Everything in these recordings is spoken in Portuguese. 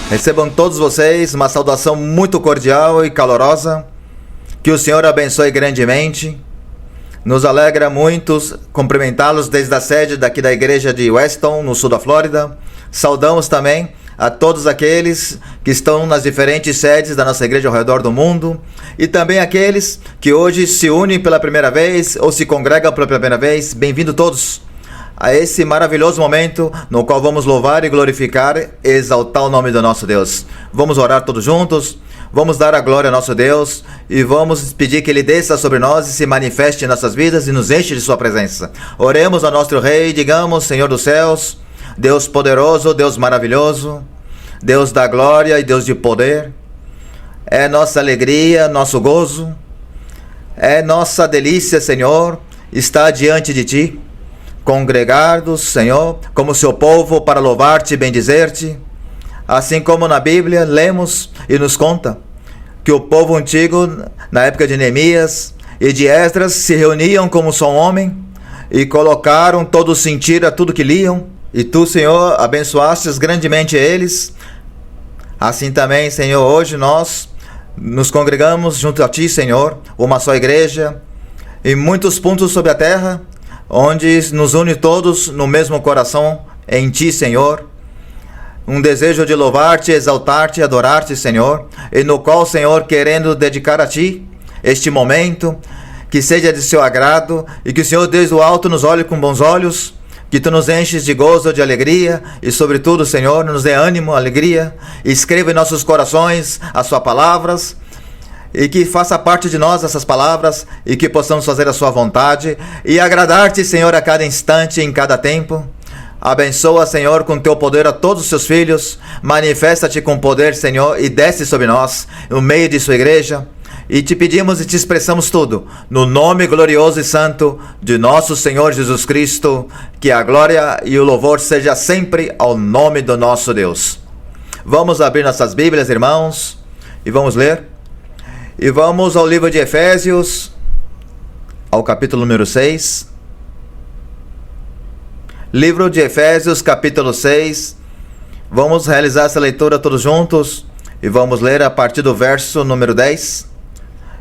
Recebam todos vocês uma saudação muito cordial e calorosa. Que o Senhor abençoe grandemente. Nos alegra muito cumprimentá-los desde a sede daqui da igreja de Weston, no sul da Flórida. Saudamos também a todos aqueles que estão nas diferentes sedes da nossa igreja ao redor do mundo e também aqueles que hoje se unem pela primeira vez ou se congregam pela primeira vez. Bem-vindos todos a esse maravilhoso momento no qual vamos louvar e glorificar e exaltar o nome do nosso Deus. Vamos orar todos juntos, vamos dar a glória ao nosso Deus e vamos pedir que Ele desça sobre nós e se manifeste em nossas vidas e nos enche de Sua presença. Oremos ao nosso Rei, digamos: Senhor dos céus, Deus poderoso, Deus maravilhoso, Deus da glória e Deus de poder, é nossa alegria, nosso gozo, é nossa delícia, Senhor, estar diante de Ti, congregados, Senhor, como Seu povo para louvar-Te e bendizer-Te. Assim como na Bíblia lemos e nos conta que o povo antigo, na época de Neemias e de Esdras, se reuniam como só um homem e colocaram todo o sentido a tudo que liam. E Tu, Senhor, abençoastes grandemente eles. Assim também, Senhor, hoje nós nos congregamos junto a Ti, Senhor, uma só igreja, em muitos pontos sobre a terra, onde nos une todos no mesmo coração em Ti, Senhor. Um desejo de louvar-Te, exaltar-Te, adorar-Te, Senhor, e no qual, Senhor, querendo dedicar a Ti este momento, que seja de Seu agrado e que o Senhor desde o alto nos olhe com bons olhos, que Tu nos enches de gozo, de alegria e, sobretudo, Senhor, nos dê ânimo, alegria, e escreva em nossos corações as Suas palavras, e que faça parte de nós essas palavras, e que possamos fazer a Sua vontade, e agradar-Te, Senhor, a cada instante, em cada tempo. Abençoa, Senhor, com Teu poder a todos os Seus filhos, manifesta-Te com poder, Senhor, e desce sobre nós, no meio de Sua igreja, e Te pedimos e Te expressamos tudo, no nome glorioso e santo de nosso Senhor Jesus Cristo, que a glória e o louvor seja sempre ao nome do nosso Deus. Vamos abrir nossas Bíblias, irmãos, e vamos ler. E vamos ao livro de Efésios, ao capítulo número 6. Livro de Efésios, capítulo 6. Vamos realizar essa leitura todos juntos e vamos ler a partir do verso número 10.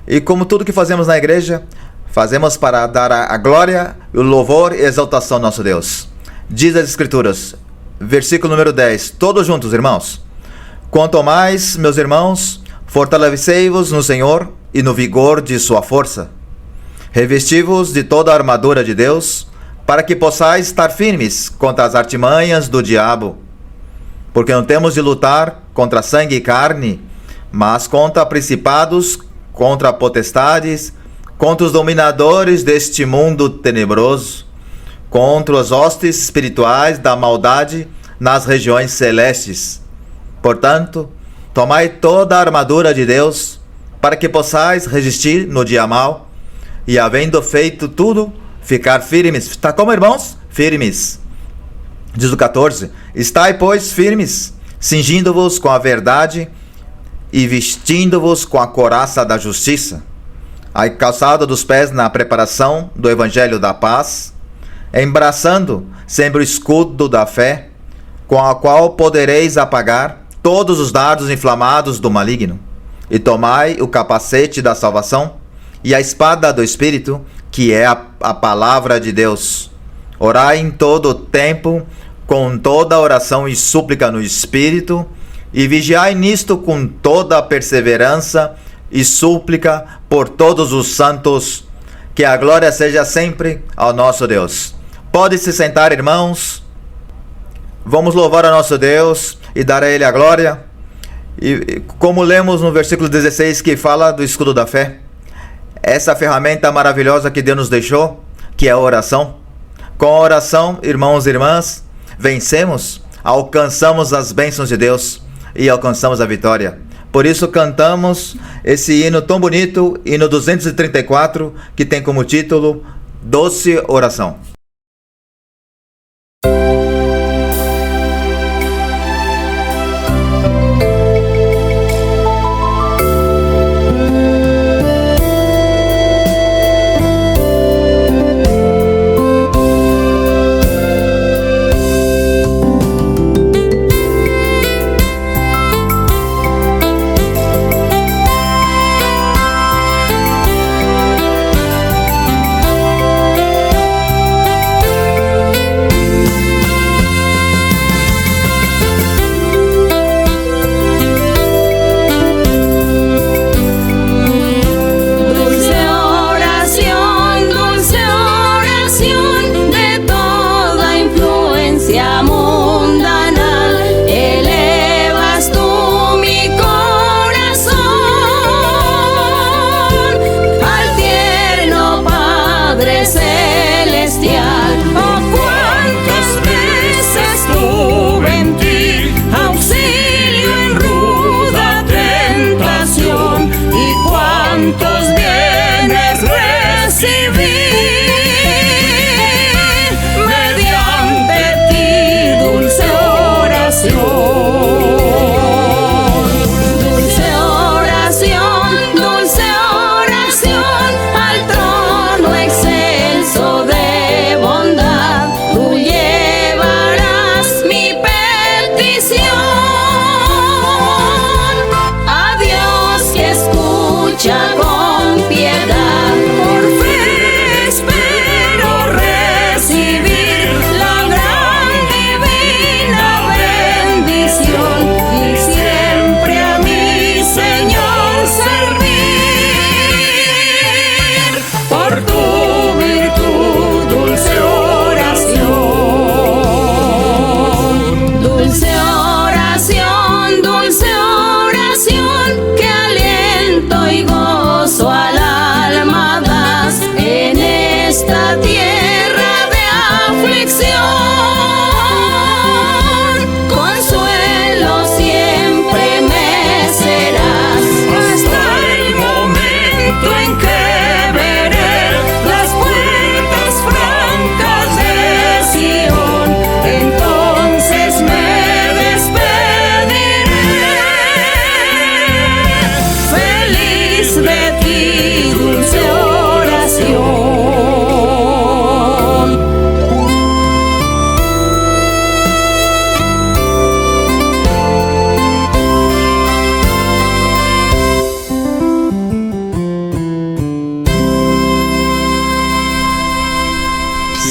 E como tudo que fazemos na igreja, fazemos para dar a glória, o louvor e a exaltação ao nosso Deus. Diz as Escrituras, versículo número 10, todos juntos, irmãos. Quanto mais, meus irmãos, fortalecei-vos no Senhor e no vigor de sua força. Revesti-vos de toda a armadura de Deus, para que possais estar firmes contra as artimanhas do diabo. Porque não temos de lutar contra sangue e carne, mas contra principados, contra potestades, contra os dominadores deste mundo tenebroso, contra as hostes espirituais da maldade nas regiões celestes. Portanto, tomai toda a armadura de Deus, para que possais resistir no dia mau, e havendo feito tudo, ficar firmes. Está como, irmãos? Firmes. Diz o 14, estai, pois, firmes, cingindo-vos com a verdade e vestindo-vos com a couraça da justiça, a calçada dos pés na preparação do evangelho da paz, embraçando sempre o escudo da fé, com a qual podereis apagar todos os dardos inflamados do maligno, e tomai o capacete da salvação e a espada do Espírito, que é a palavra de Deus. Orai em todo o tempo, com toda oração e súplica no Espírito, e vigiai nisto com toda a perseverança e súplica por todos os santos, que a glória seja sempre ao nosso Deus. Pode se sentar, irmãos. Vamos louvar a nosso Deus e dar a Ele a glória. E como lemos no versículo 16, que fala do escudo da fé, essa ferramenta maravilhosa que Deus nos deixou, que é a oração. Com a oração, irmãos e irmãs, vencemos, alcançamos as bênçãos de Deus e alcançamos a vitória. Por isso cantamos esse hino tão bonito, hino 234, que tem como título Doce Oração.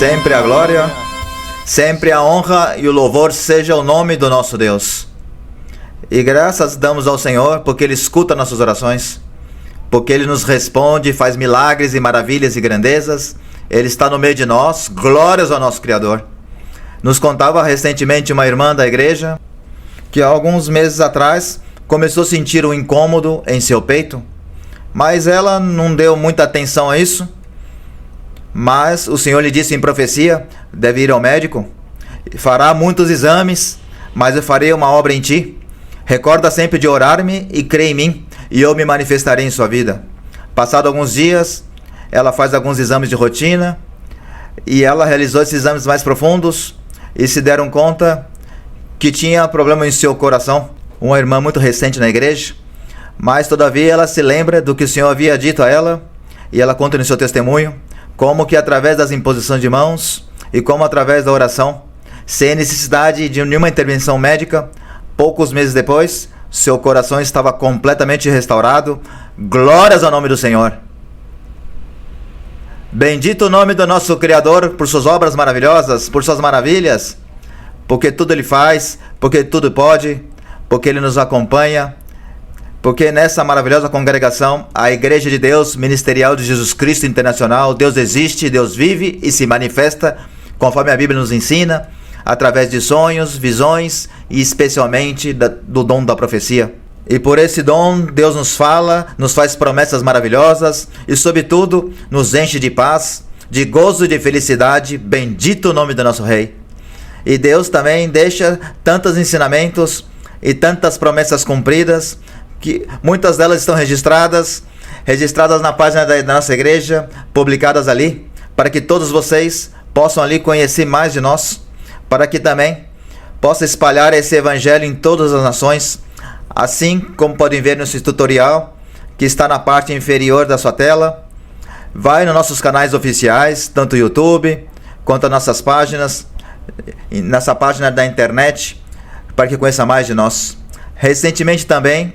Sempre a glória, sempre a honra e o louvor seja o nome do nosso Deus. E graças damos ao Senhor porque Ele escuta nossas orações, porque Ele nos responde, faz milagres e maravilhas e grandezas. Ele está no meio de nós, glórias ao nosso Criador. Nos contava recentemente uma irmã da igreja que há alguns meses atrás começou a sentir um incômodo em seu peito, mas ela não deu muita atenção a isso. Mas o Senhor lhe disse em profecia: deve ir ao médico, fará muitos exames, mas eu farei uma obra em ti. Recorda sempre de orar-me e crê em mim, e eu me manifestarei em sua vida. Passado alguns dias, ela faz alguns exames de rotina, e ela realizou esses exames mais profundos, e se deram conta que tinha problema em seu coração. Uma irmã muito recente na igreja, mas todavia ela se lembra do que o Senhor havia dito a ela, e ela conta no seu testemunho, como que através das imposições de mãos e como através da oração, sem necessidade de nenhuma intervenção médica, poucos meses depois, seu coração estava completamente restaurado. Glórias ao nome do Senhor. Bendito o nome do nosso Criador por suas obras maravilhosas, por suas maravilhas, porque tudo Ele faz, porque tudo pode, porque Ele nos acompanha, porque nessa maravilhosa congregação, a Igreja de Deus Ministerial de Jesus Cristo Internacional, Deus existe, Deus vive e se manifesta, conforme a Bíblia nos ensina, através de sonhos, visões e especialmente do dom da profecia. E por esse dom, Deus nos fala, nos faz promessas maravilhosas e, sobretudo, nos enche de paz, de gozo e de felicidade. Bendito o nome do nosso Rei. E Deus também deixa tantos ensinamentos e tantas promessas cumpridas, que muitas delas estão registradas na página da nossa igreja, publicadas ali, para que todos vocês possam ali conhecer mais de nós, para que também possa espalhar esse evangelho em todas as nações, assim como podem ver nesse tutorial, que está na parte inferior da sua tela. Vai nos nossos canais oficiais, tanto o YouTube, quanto as nossas páginas, nessa página da internet, para que conheça mais de nós. Recentemente também,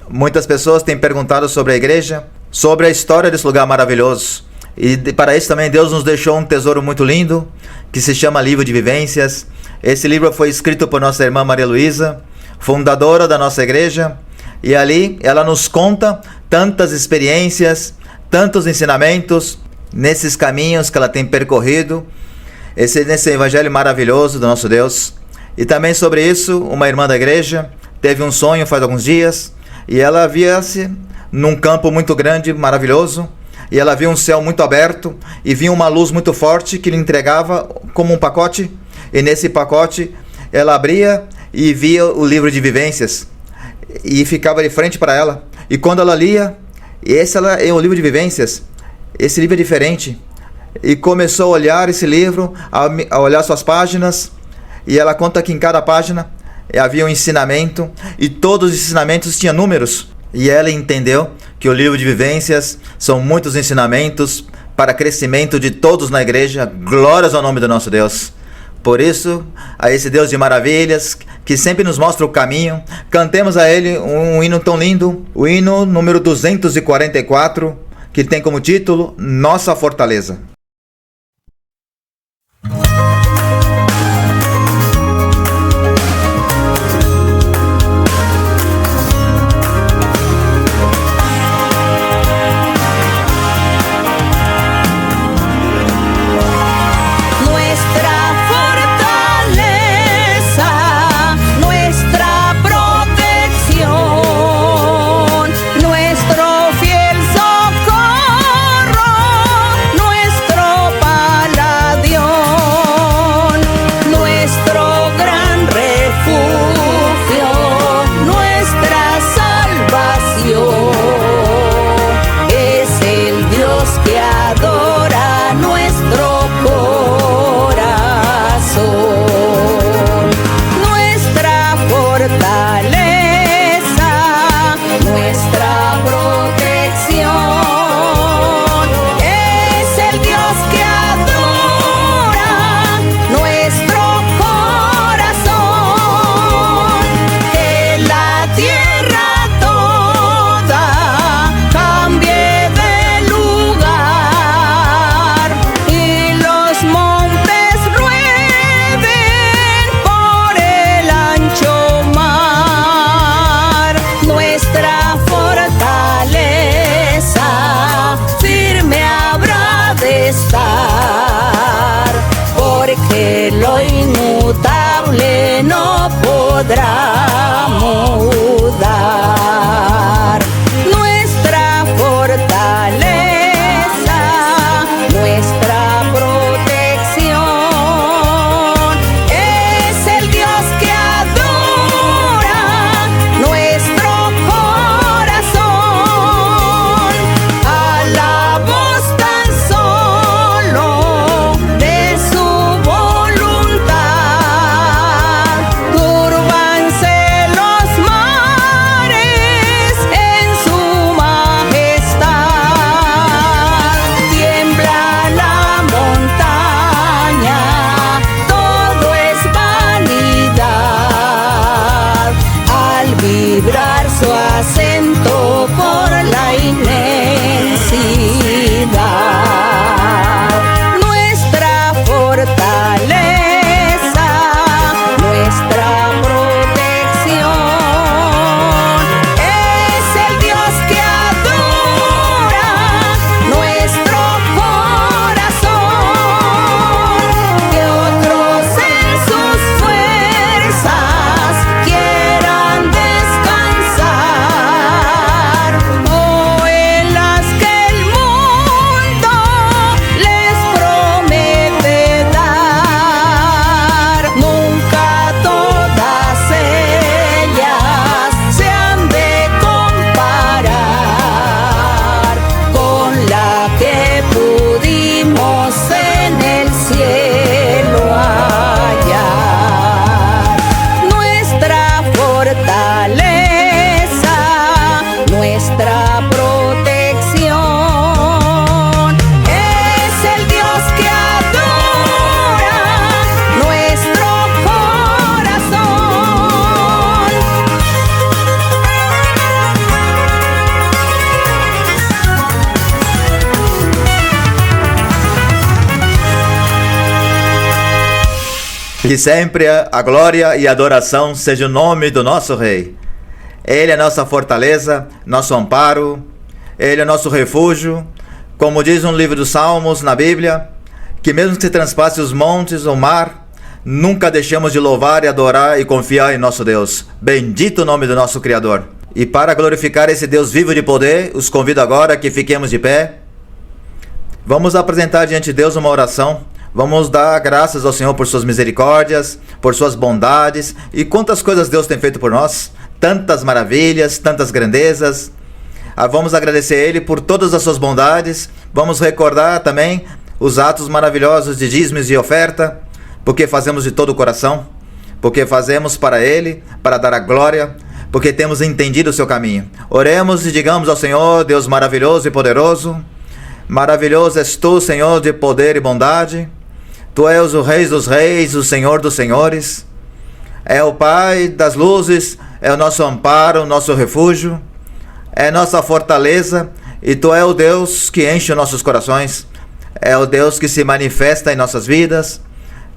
muitas pessoas têm perguntado sobre a igreja, sobre a história desse lugar maravilhoso. E para isso também Deus nos deixou um tesouro muito lindo, que se chama Livro de Vivências. Esse livro foi escrito por nossa irmã Maria Luísa, fundadora da nossa igreja. E ali ela nos conta tantas experiências, tantos ensinamentos, nesses caminhos que ela tem percorrido, nesse evangelho maravilhoso do nosso Deus. E também sobre isso, uma irmã da igreja teve um sonho faz alguns dias, e ela via-se num campo muito grande, maravilhoso, e ela viu um céu muito aberto, e viu uma luz muito forte que lhe entregava como um pacote, e nesse pacote ela abria e via o livro de vivências, e ficava de frente para ela, e quando ela lia, esse é o livro de vivências, esse livro é diferente, e começou a olhar esse livro, a olhar suas páginas, e ela conta que em cada página havia um ensinamento, e todos os ensinamentos tinham números, e ela entendeu que o livro de vivências são muitos ensinamentos para crescimento de todos na igreja. Glórias ao nome do nosso Deus. Por isso, a esse Deus de maravilhas, que sempre nos mostra o caminho, cantemos a Ele um hino tão lindo, o hino número 244, que tem como título Nossa Fortaleza. Nuestro fiel socorro, nuestro Que sempre a glória e a adoração seja o nome do nosso Rei. Ele é nossa fortaleza, nosso amparo, Ele é nosso refúgio. Como diz um livro dos Salmos na Bíblia, que mesmo que se transpasse os montes ou o mar, nunca deixemos de louvar e adorar e confiar em nosso Deus. Bendito o nome do nosso Criador. E para glorificar esse Deus vivo de poder, os convido agora que fiquemos de pé. Vamos apresentar diante de Deus uma oração. Vamos dar graças ao Senhor por suas misericórdias, por suas bondades e quantas coisas Deus tem feito por nós. Tantas maravilhas, tantas grandezas. Vamos agradecer a Ele por todas as suas bondades. Vamos recordar também os atos maravilhosos de dízimos e oferta, porque fazemos de todo o coração, porque fazemos para Ele, para dar a glória, porque temos entendido o seu caminho. Oremos e digamos ao Senhor, Deus maravilhoso e poderoso, maravilhoso és tu, Senhor, de poder e bondade. Tu és o Rei dos Reis, o Senhor dos Senhores. É o Pai das luzes, é o nosso amparo, o nosso refúgio, é nossa fortaleza, e Tu é o Deus que enche os nossos corações. É o Deus que se manifesta em nossas vidas,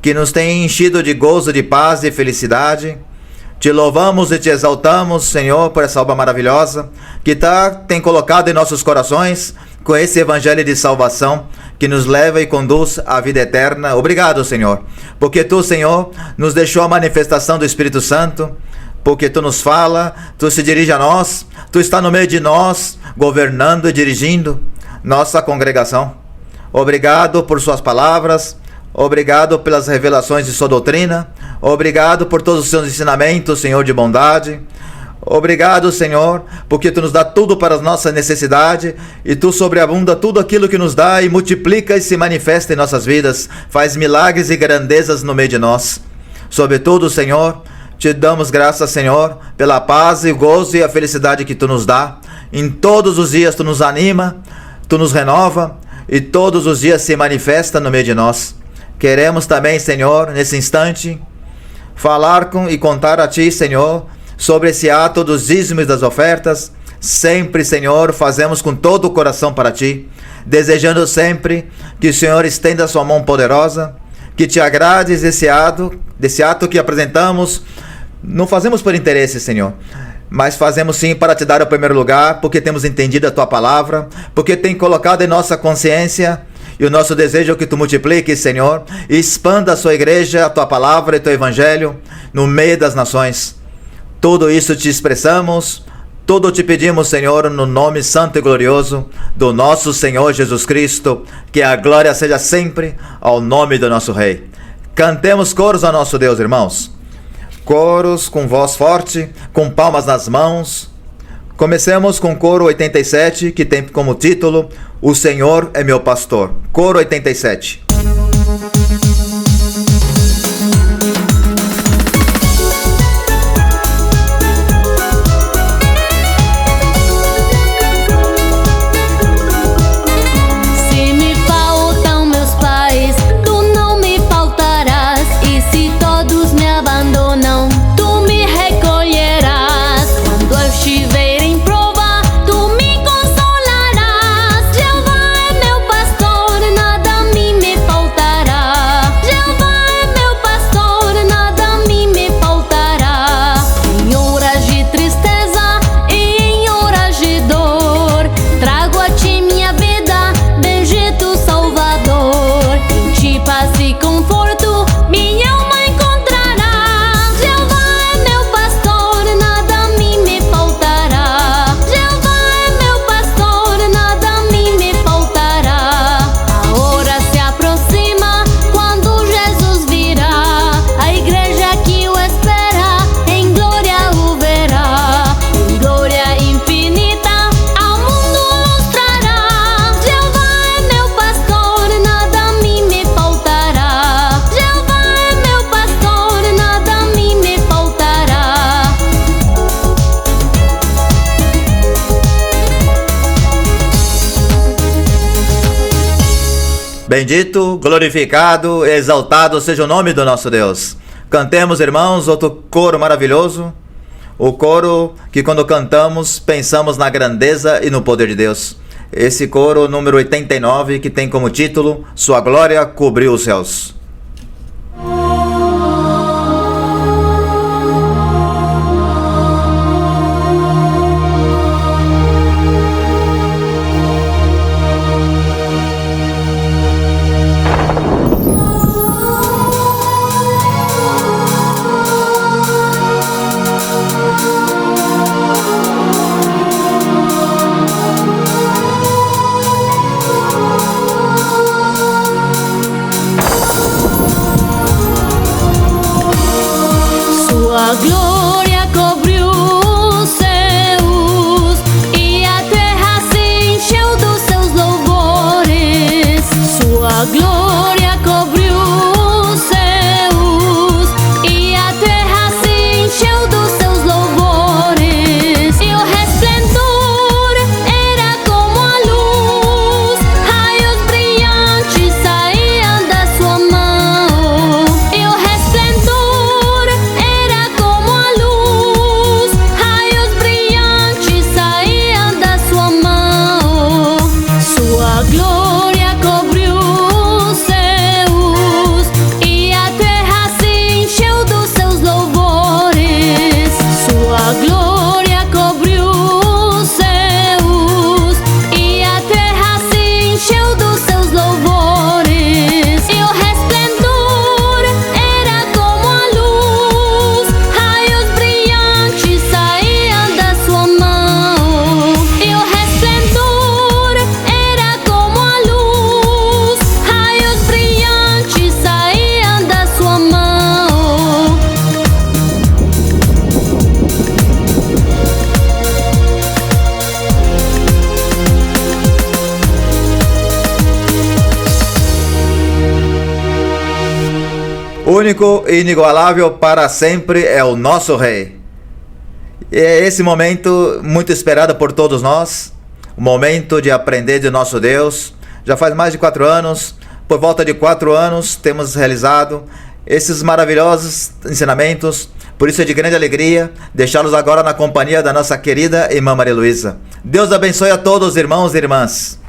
que nos tem enchido de gozo, de paz e felicidade. Te louvamos e te exaltamos, Senhor, por essa obra maravilhosa que tem colocado em nossos corações com esse evangelho de salvação que nos leva e conduz à vida eterna. Obrigado, Senhor, porque Tu, Senhor, nos deixou a manifestação do Espírito Santo, porque Tu nos fala, Tu se dirige a nós, Tu está no meio de nós, governando e dirigindo nossa congregação. Obrigado por Suas palavras, obrigado pelas revelações de Sua doutrina, obrigado por todos os Seus ensinamentos, Senhor, de bondade. Obrigado, Senhor, porque Tu nos dá tudo para a nossa necessidade e Tu sobreabunda tudo aquilo que nos dá e multiplica e se manifesta em nossas vidas, faz milagres e grandezas no meio de nós. Sobretudo, Senhor, Te damos graças, Senhor, pela paz e o gozo e a felicidade que Tu nos dá. Em todos os dias Tu nos anima, Tu nos renova e todos os dias se manifesta no meio de nós. Queremos também, Senhor, nesse instante, falar e contar a Ti, Senhor, sobre esse ato dos dízimos e das ofertas. Sempre, Senhor, fazemos com todo o coração para Ti, desejando sempre que o Senhor estenda a Sua mão poderosa, que Te agrades desse ato que apresentamos. Não fazemos por interesse, Senhor, mas fazemos sim para Te dar o primeiro lugar, porque temos entendido a Tua palavra, porque tem colocado em nossa consciência. E o nosso desejo é que Tu multiplique, Senhor, e expanda a Sua igreja, a Tua palavra e Teu evangelho no meio das nações. Tudo isso Te expressamos, tudo Te pedimos, Senhor, no nome santo e glorioso do nosso Senhor Jesus Cristo, que a glória seja sempre ao nome do nosso Rei. Cantemos coros ao nosso Deus, irmãos. Coros com voz forte, com palmas nas mãos. Comecemos com o coro 87, que tem como título O Senhor é meu pastor. Coro 87. Bendito, glorificado, exaltado seja o nome do nosso Deus. Cantemos, irmãos, outro coro maravilhoso. O coro que quando cantamos, pensamos na grandeza e no poder de Deus. Esse coro número 89, que tem como título Sua glória cobriu os céus. Único e inigualável para sempre é o nosso Rei. E é esse momento muito esperado por todos nós, o momento de aprender de nosso Deus. Já faz mais de 4 anos, por volta de 4 anos, temos realizado esses maravilhosos ensinamentos. Por isso é de grande alegria deixá-los agora na companhia da nossa querida irmã Maria Luísa. Deus abençoe a todos, irmãos e irmãs.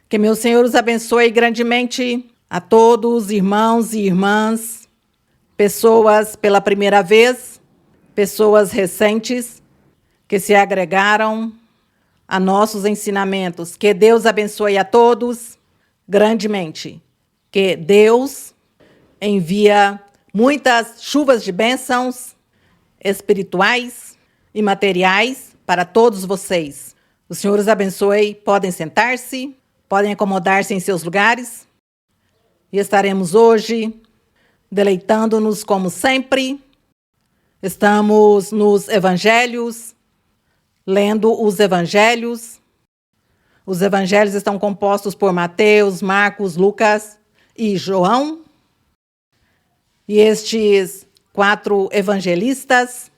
Que meu Senhor os abençoe grandemente a todos, irmãos e irmãs, pessoas pela primeira vez, pessoas recentes que se agregaram a nossos ensinamentos. Que Deus abençoe a todos grandemente. Que Deus envia muitas chuvas de bênçãos espirituais e materiais para todos vocês. O Senhor os abençoe. Podem sentar-se. Podem acomodar-se em seus lugares e estaremos hoje deleitando-nos como sempre. Estamos nos evangelhos, lendo os evangelhos. Os evangelhos estão compostos por Mateus, Marcos, Lucas e João. E estes 4 evangelistas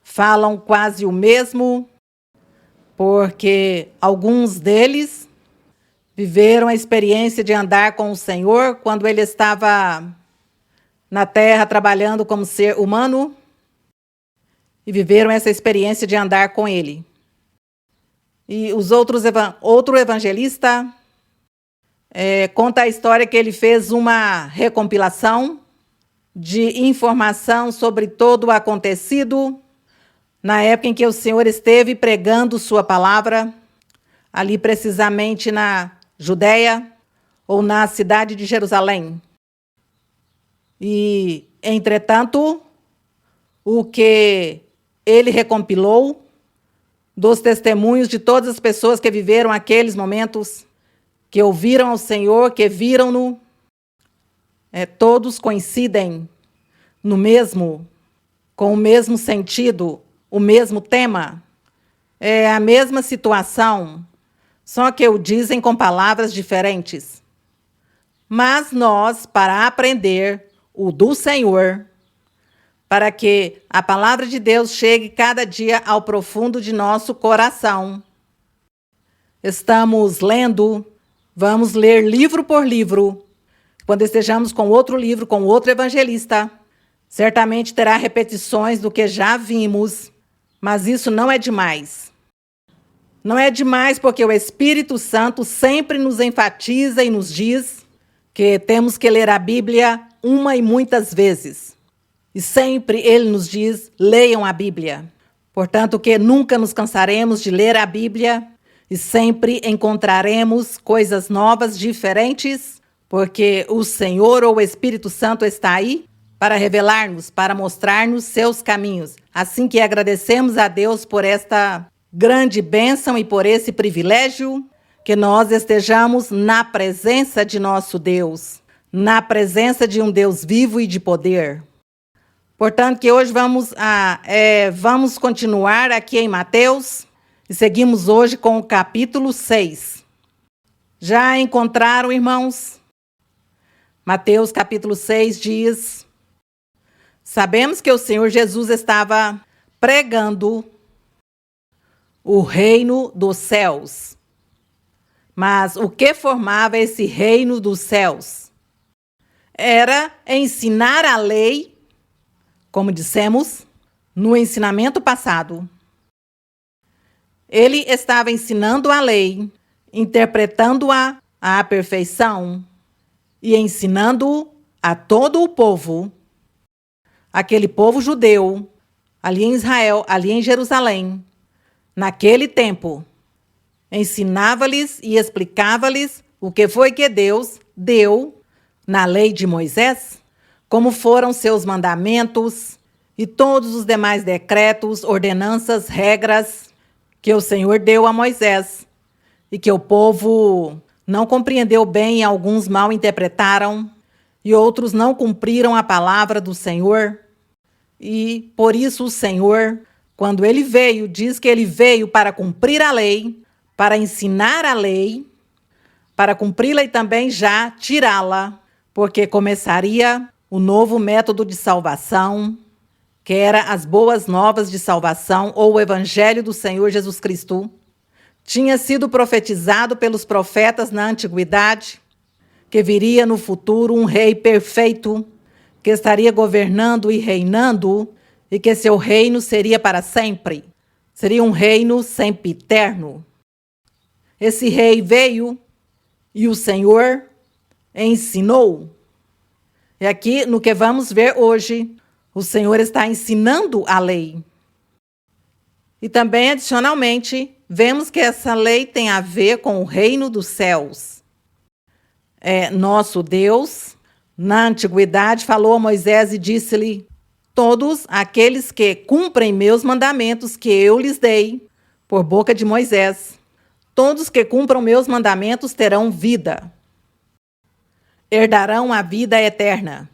falam quase o mesmo, porque alguns deles viveram a experiência de andar com o Senhor quando ele estava na terra trabalhando como ser humano e viveram essa experiência de andar com ele. E outro evangelista conta a história que ele fez uma recompilação de informação sobre todo o acontecido na época em que o Senhor esteve pregando sua palavra, ali precisamente na Judeia ou na cidade de Jerusalém. E, entretanto, o que ele recompilou dos testemunhos de todas as pessoas que viveram aqueles momentos, que ouviram ao Senhor, que viram-no, todos coincidem no mesmo, com o mesmo sentido, o mesmo tema, é a mesma situação, só que o dizem com palavras diferentes. Mas nós, para aprender o do Senhor, para que a palavra de Deus chegue cada dia ao profundo de nosso coração, estamos lendo, vamos ler livro por livro. Quando estejamos com outro livro, com outro evangelista, certamente terá repetições do que já vimos, mas isso não é demais. Não é demais porque o Espírito Santo sempre nos enfatiza e nos diz que temos que ler a Bíblia uma e muitas vezes. E sempre ele nos diz, leiam a Bíblia. Portanto, que nunca nos cansaremos de ler a Bíblia e sempre encontraremos coisas novas, diferentes, porque o Senhor ou o Espírito Santo está aí para revelar-nos, para mostrar-nos seus caminhos. Assim que agradecemos a Deus por esta grande bênção e por esse privilégio, que nós estejamos na presença de nosso Deus, na presença de um Deus vivo e de poder. Portanto, que hoje vamos continuar aqui em Mateus e seguimos hoje com o capítulo 6. Já encontraram, irmãos? Mateus capítulo 6 diz: sabemos que o Senhor Jesus estava pregando o reino dos céus. Mas o que formava esse reino dos céus? Era ensinar a lei, como dissemos, no ensinamento passado. Ele estava ensinando a lei, interpretando-a à perfeição e ensinando a todo o povo, aquele povo judeu, ali em Israel, ali em Jerusalém. Naquele tempo, ensinava-lhes e explicava-lhes o que foi que Deus deu na lei de Moisés, como foram seus mandamentos e todos os demais decretos, ordenanças, regras que o Senhor deu a Moisés e que o povo não compreendeu bem e alguns mal interpretaram e outros não cumpriram a palavra do Senhor. E por isso o Senhor, quando ele veio, diz que ele veio para cumprir a lei, para ensinar a lei, para cumpri-la e também já tirá-la, porque começaria o novo método de salvação, que era as boas novas de salvação ou o evangelho do Senhor Jesus Cristo. Tinha sido profetizado pelos profetas na antiguidade, que viria no futuro um rei perfeito, que estaria governando e reinando, e que seu reino seria para sempre. Seria um reino sempiterno. Esse rei veio e o Senhor ensinou. E aqui, no que vamos ver hoje, o Senhor está ensinando a lei. E também, adicionalmente, vemos que essa lei tem a ver com o reino dos céus. Nosso Deus, na antiguidade, falou a Moisés e disse-lhe: todos aqueles que cumprem meus mandamentos que eu lhes dei, por boca de Moisés, todos que cumpram meus mandamentos terão vida, herdarão a vida eterna.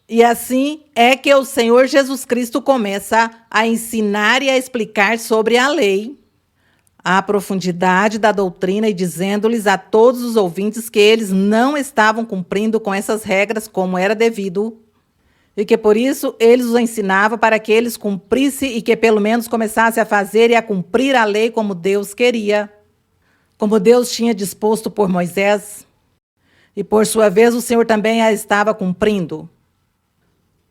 E assim é que o Senhor Jesus Cristo começa a ensinar e a explicar sobre a lei, a profundidade da doutrina, e dizendo-lhes a todos os ouvintes que eles não estavam cumprindo com essas regras como era devido, e que por isso eles os ensinava para que eles cumprissem e que pelo menos começassem a fazer e a cumprir a lei como Deus queria, como Deus tinha disposto por Moisés. E por sua vez o Senhor também a estava cumprindo.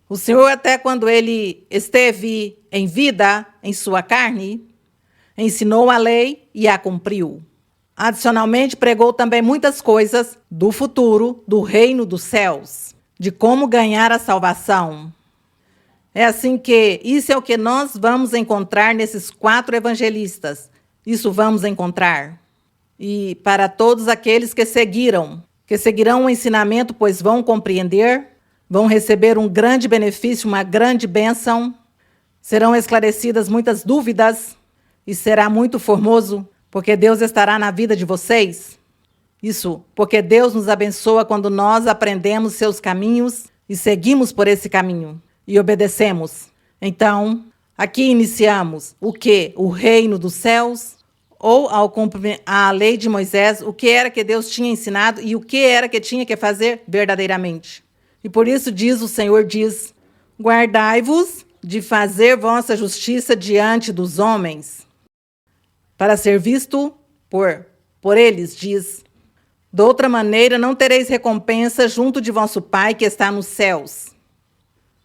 O Senhor, até quando ele esteve em vida, em sua carne, ensinou a lei e a cumpriu. Adicionalmente, pregou também muitas coisas do futuro, do reino dos céus, de como ganhar a salvação. É assim que isso é o que nós vamos encontrar nesses 4 evangelistas. Isso vamos encontrar. E para todos aqueles que seguirão o ensinamento, pois vão compreender, vão receber um grande benefício, uma grande bênção, serão esclarecidas muitas dúvidas e será muito formoso, porque Deus estará na vida de vocês. Isso, porque Deus nos abençoa quando nós aprendemos seus caminhos e seguimos por esse caminho e obedecemos. Então, aqui iniciamos o quê? O reino dos céus, ou ao cumprir a lei de Moisés, o que era que Deus tinha ensinado e o que era que tinha que fazer verdadeiramente. E por isso o Senhor diz: guardai-vos de fazer vossa justiça diante dos homens, para ser visto por eles, diz. De outra maneira, não tereis recompensa junto de vosso Pai que está nos céus.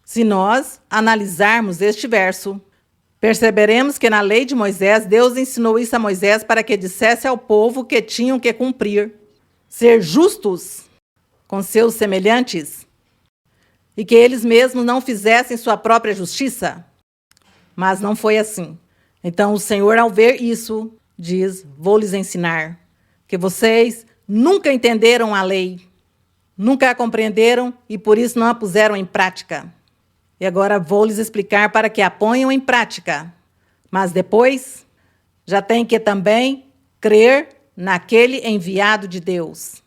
Se nós analisarmos este verso, perceberemos que na lei de Moisés, Deus ensinou isso a Moisés para que dissesse ao povo que tinham que cumprir, ser justos com seus semelhantes, e que eles mesmos não fizessem sua própria justiça. Mas não foi assim. Então o Senhor, ao ver isso, diz: vou lhes ensinar, que vocês nunca entenderam a lei, nunca a compreenderam e por isso não a puseram em prática. E agora vou lhes explicar para que a ponham em prática. Mas depois, já tem que também crer naquele enviado de Deus.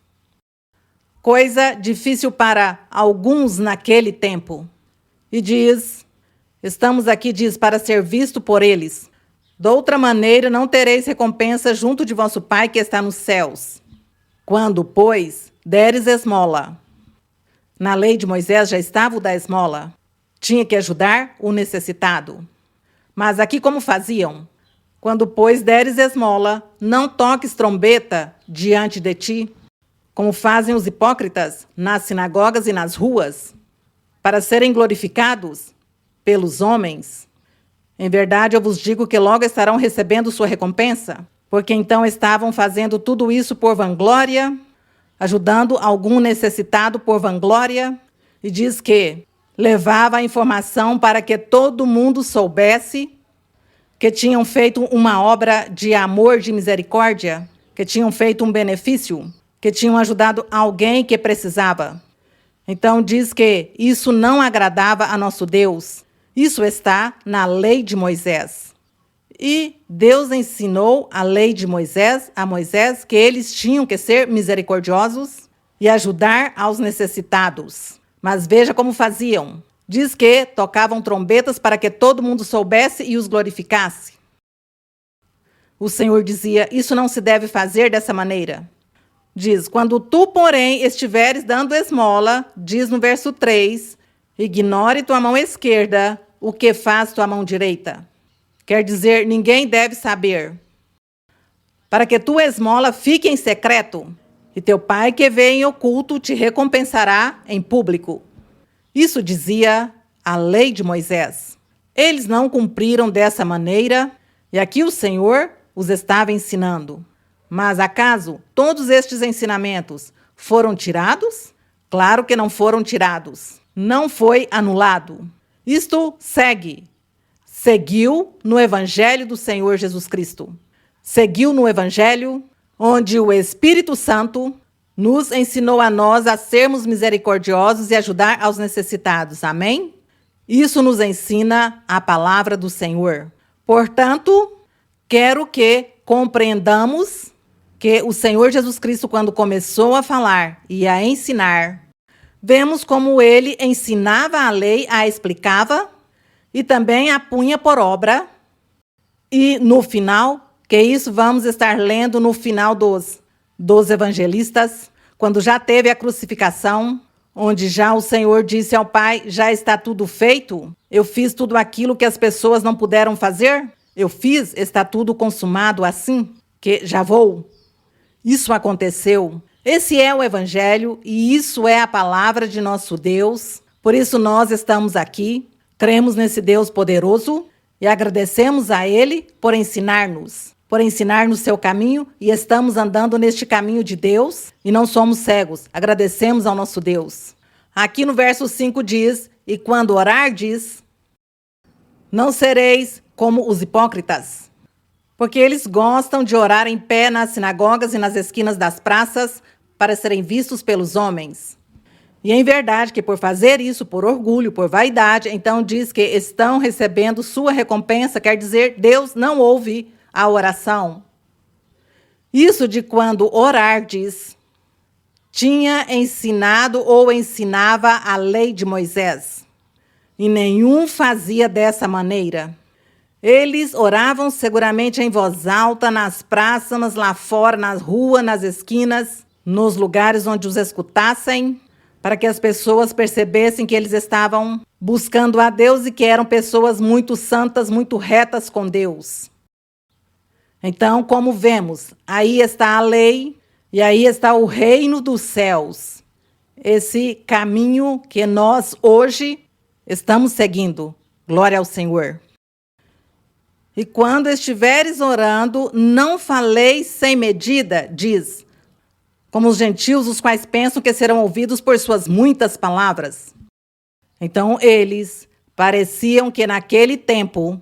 Coisa difícil para alguns naquele tempo. E estamos aqui, para ser visto por eles. De outra maneira, não tereis recompensa junto de vosso Pai que está nos céus. Quando, pois, deres esmola. Na lei de Moisés já estava o da esmola. Tinha que ajudar o necessitado. Mas aqui como faziam? Quando, pois, deres esmola, não toques trombeta diante de ti, como fazem os hipócritas nas sinagogas e nas ruas, para serem glorificados pelos homens. Em verdade, eu vos digo que logo estarão recebendo sua recompensa, porque então estavam fazendo tudo isso por vanglória, ajudando algum necessitado por vanglória, e diz que levava a informação para que todo mundo soubesse que tinham feito uma obra de amor, de misericórdia, que tinham feito um benefício, que tinham ajudado alguém que precisava. Então diz que isso não agradava a nosso Deus. Isso está na lei de Moisés. E Deus ensinou a lei de Moisés, a Moisés, que eles tinham que ser misericordiosos e ajudar aos necessitados. Mas veja como faziam. Diz que tocavam trombetas para que todo mundo soubesse e os glorificasse. O Senhor dizia, isso não se deve fazer dessa maneira. Diz, quando tu, porém, estiveres dando esmola, diz no verso 3, ignore tua mão esquerda o que faz tua mão direita. Quer dizer, ninguém deve saber. Para que tua esmola fique em secreto, e teu pai que vê em oculto te recompensará em público. Isso dizia a lei de Moisés. Eles não cumpriram dessa maneira, e aqui o Senhor os estava ensinando. Mas acaso todos estes ensinamentos foram tirados? Claro que não foram tirados. Não foi anulado. Isto seguiu no Evangelho do Senhor Jesus Cristo. Seguiu no Evangelho, onde o Espírito Santo nos ensinou a nós a sermos misericordiosos e ajudar aos necessitados. Amém? Isso nos ensina a palavra do Senhor. Portanto, quero que compreendamos que o Senhor Jesus Cristo, quando começou a falar e a ensinar, vemos como ele ensinava a lei, a explicava e também a punha por obra. E no final, que isso vamos estar lendo no final dos evangelistas, quando já teve a crucificação, onde já o Senhor disse ao Pai, já está tudo feito, eu fiz tudo aquilo que as pessoas não puderam fazer, eu fiz, está tudo consumado assim, que já vou. Isso aconteceu. Esse é o Evangelho e isso é a palavra de nosso Deus. Por isso nós estamos aqui, cremos nesse Deus poderoso e agradecemos a Ele por ensinar-nos seu caminho e estamos andando neste caminho de Deus e não somos cegos. Agradecemos ao nosso Deus. Aqui no verso 5 diz, e quando orardes, não sereis como os hipócritas, porque eles gostam de orar em pé nas sinagogas e nas esquinas das praças para serem vistos pelos homens. E em verdade que por fazer isso, por orgulho, por vaidade, então diz que estão recebendo sua recompensa, quer dizer, Deus não ouve a oração. Isso de quando orardes, tinha ensinado ou ensinava a lei de Moisés. E nenhum fazia dessa maneira. Eles oravam seguramente em voz alta, nas praças, lá fora, nas ruas, nas esquinas, nos lugares onde os escutassem, para que as pessoas percebessem que eles estavam buscando a Deus e que eram pessoas muito santas, muito retas com Deus. Então, como vemos, aí está a lei e aí está o reino dos céus. Esse caminho que nós hoje estamos seguindo. Glória ao Senhor. E quando estiveres orando, não faleis sem medida, diz, como os gentios, os quais pensam que serão ouvidos por suas muitas palavras. Então, eles pareciam que naquele tempo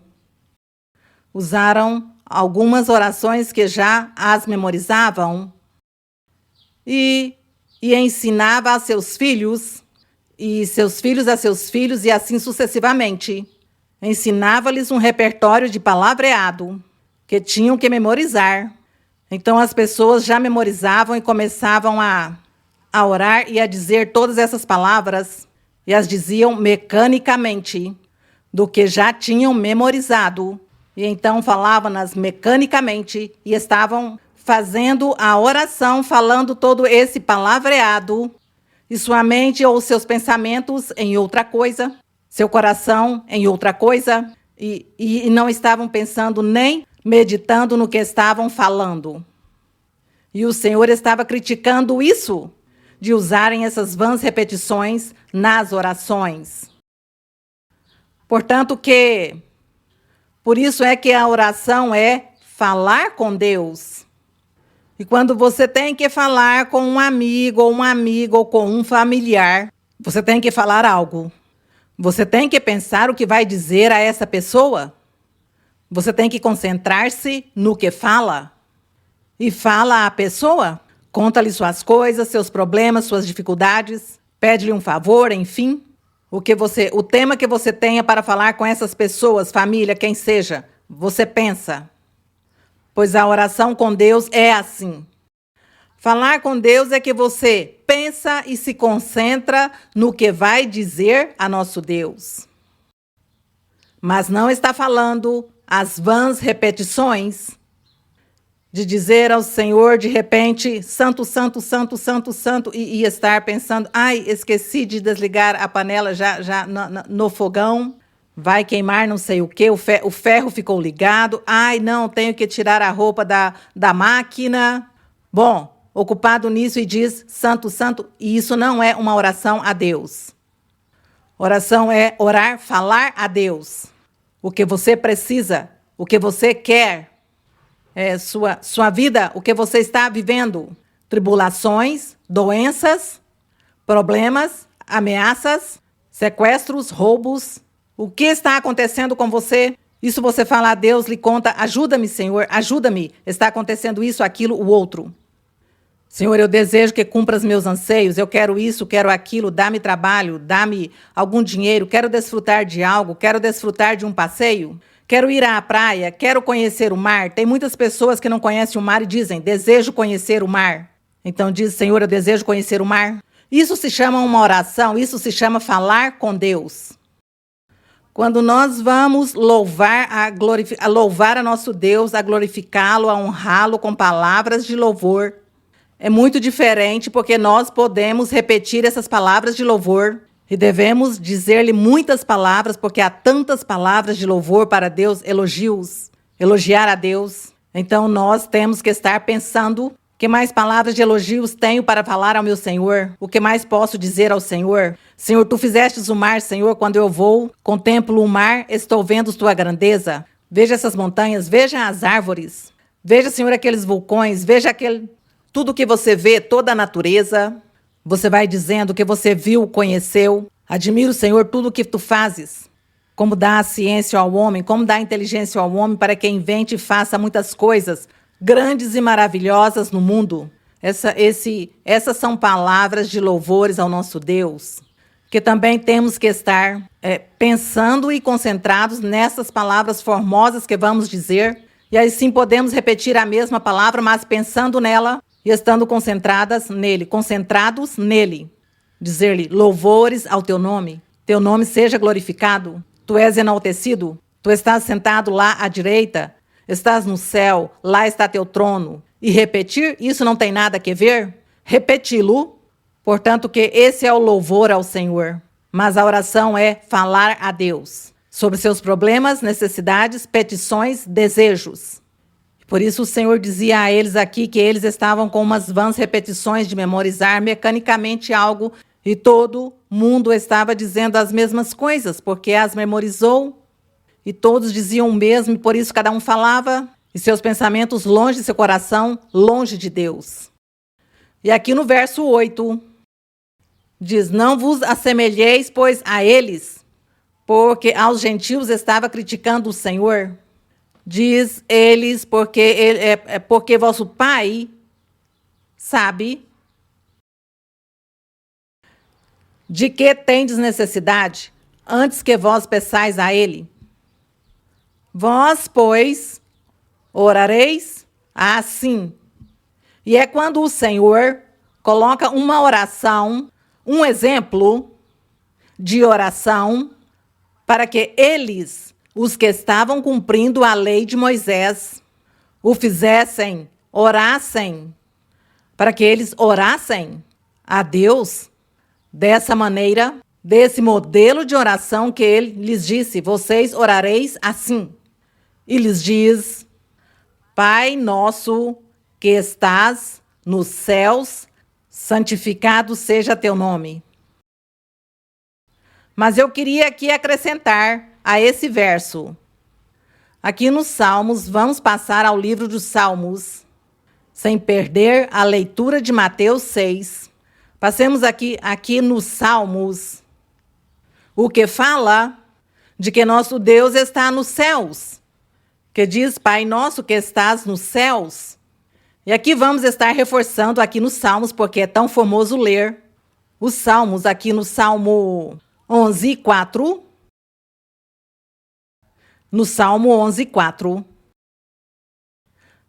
usaram algumas orações que já as memorizavam e ensinava a seus filhos, e seus filhos a seus filhos, e assim sucessivamente. Ensinava-lhes um repertório de palavreado que tinham que memorizar. Então as pessoas já memorizavam e começavam a orar e a dizer todas essas palavras e as diziam mecanicamente do que já tinham memorizado. E então falavam-nas mecanicamente e estavam fazendo a oração, falando todo esse palavreado e sua mente ou seus pensamentos em outra coisa, seu coração em outra coisa, e não estavam pensando nem meditando no que estavam falando. E o Senhor estava criticando isso, de usarem essas vãs repetições nas orações. Portanto, por isso é que a oração é falar com Deus. E quando você tem que falar com um amigo ou com um familiar, você tem que falar algo. Você tem que pensar o que vai dizer a essa pessoa. Você tem que concentrar-se no que fala. E fala à pessoa, conta-lhe suas coisas, seus problemas, suas dificuldades, pede-lhe um favor, enfim. O tema que você tenha para falar com essas pessoas, família, quem seja, você pensa. Pois a oração com Deus é assim. Falar com Deus é que você pensa e se concentra no que vai dizer a nosso Deus. Mas não está falando as vãs repetições de dizer ao Senhor, de repente, santo, santo, santo, santo, santo, e estar pensando, ai, esqueci de desligar a panela já no fogão, vai queimar não sei o quê, o ferro ficou ligado, ai, não, tenho que tirar a roupa da máquina. Bom, ocupado nisso e diz santo, santo, e isso não é uma oração a Deus. Oração é orar, falar a Deus. O que você precisa, o que você quer, sua vida, o que você está vivendo. Tribulações, doenças, problemas, ameaças, sequestros, roubos. O que está acontecendo com você? Isso você fala a Deus, lhe conta, ajuda-me, Senhor, ajuda-me. Está acontecendo isso, aquilo, o outro. Senhor, eu desejo que cumpra os meus anseios, eu quero isso, quero aquilo, dá-me trabalho, dá-me algum dinheiro, quero desfrutar de algo, quero desfrutar de um passeio. Quero ir à praia, quero conhecer o mar. Tem muitas pessoas que não conhecem o mar e dizem, desejo conhecer o mar. Então diz, Senhor, eu desejo conhecer o mar. Isso se chama uma oração, isso se chama falar com Deus. Quando nós vamos louvar a nosso Deus, a glorificá-lo, a honrá-lo com palavras de louvor, é muito diferente porque nós podemos repetir essas palavras de louvor. E devemos dizer-lhe muitas palavras, porque há tantas palavras de louvor para Deus, elogios, elogiar a Deus. Então nós temos que estar pensando, que mais palavras de elogios tenho para falar ao meu Senhor? O que mais posso dizer ao Senhor? Senhor, tu fizestes o mar, Senhor, quando eu vou, contemplo o mar, estou vendo tua grandeza. Veja essas montanhas, veja as árvores. Veja, Senhor, aqueles vulcões, veja tudo que você vê, toda a natureza. Você vai dizendo que você viu, conheceu. Admiro, Senhor, tudo o que tu fazes. Como dá a ciência ao homem, como dá a inteligência ao homem para que invente e faça muitas coisas grandes e maravilhosas no mundo. Essas são palavras de louvores ao nosso Deus. Que também temos que estar pensando e concentrados nessas palavras formosas que vamos dizer. E aí sim podemos repetir a mesma palavra, mas pensando nela e estando concentrados nele. Dizer-lhe, louvores ao teu nome seja glorificado, tu és enaltecido, tu estás sentado lá à direita, estás no céu, lá está teu trono. E repetir, isso não tem nada a ver? Repeti-lo, portanto que esse é o louvor ao Senhor. Mas a oração é falar a Deus sobre seus problemas, necessidades, petições, desejos. Por isso o Senhor dizia a eles aqui que eles estavam com umas vãs repetições de memorizar mecanicamente algo e todo mundo estava dizendo as mesmas coisas, porque as memorizou e todos diziam o mesmo e por isso cada um falava e seus pensamentos longe de seu coração, longe de Deus. E aqui no verso 8 diz, não vos assemelheis, pois, a eles, porque aos gentios estava criticando o Senhor. Diz eles, porque vosso Pai sabe de que tendes necessidade, antes que vós peçais a Ele. Vós, pois, orareis assim. E é quando o Senhor coloca uma oração, um exemplo de oração, para que eles, os que estavam cumprindo a lei de Moisés, o fizessem, orassem, para que eles orassem a Deus dessa maneira, desse modelo de oração que ele lhes disse, vocês orareis assim. E lhes diz, Pai nosso que estás nos céus, santificado seja teu nome. Mas eu queria aqui acrescentar a esse verso. Aqui nos Salmos, vamos passar ao livro dos Salmos, sem perder a leitura de Mateus 6. Passemos aqui nos Salmos, o que fala de que nosso Deus está nos céus, que diz, Pai nosso que estás nos céus. E aqui vamos estar reforçando aqui nos Salmos, porque é tão famoso ler os Salmos, aqui no Salmo 11:4. No Salmo 11:4.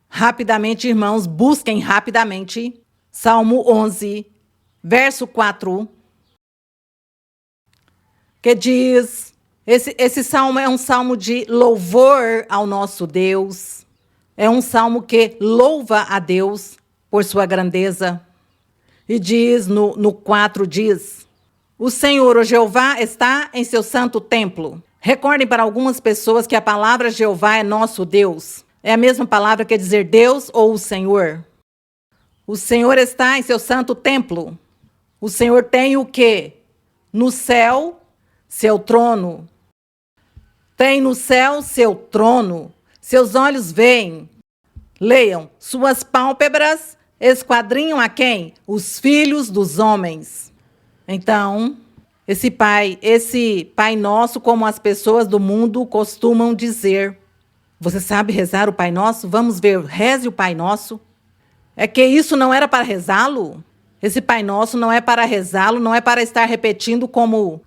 Rapidamente, irmãos, busquem rapidamente. Salmo 11, verso 4, que diz, esse salmo é um salmo de louvor ao nosso Deus, é um salmo que louva a Deus por sua grandeza. E diz, no 4 diz, o Senhor, o Jeová, está em seu santo templo. Recordem para algumas pessoas que a palavra Jeová é nosso Deus. É a mesma palavra que dizer Deus ou o Senhor. O Senhor está em seu santo templo. O Senhor tem o quê? No céu, seu trono. Tem no céu seu trono. Seus olhos veem. Leiam, suas pálpebras esquadrinham a quem? Os filhos dos homens. Então, esse Pai Nosso, como as pessoas do mundo costumam dizer. Você sabe rezar o Pai Nosso? Vamos ver, reze o Pai Nosso. É que isso não era para rezá-lo? Esse Pai Nosso não é para rezá-lo, não é para estar repetindo como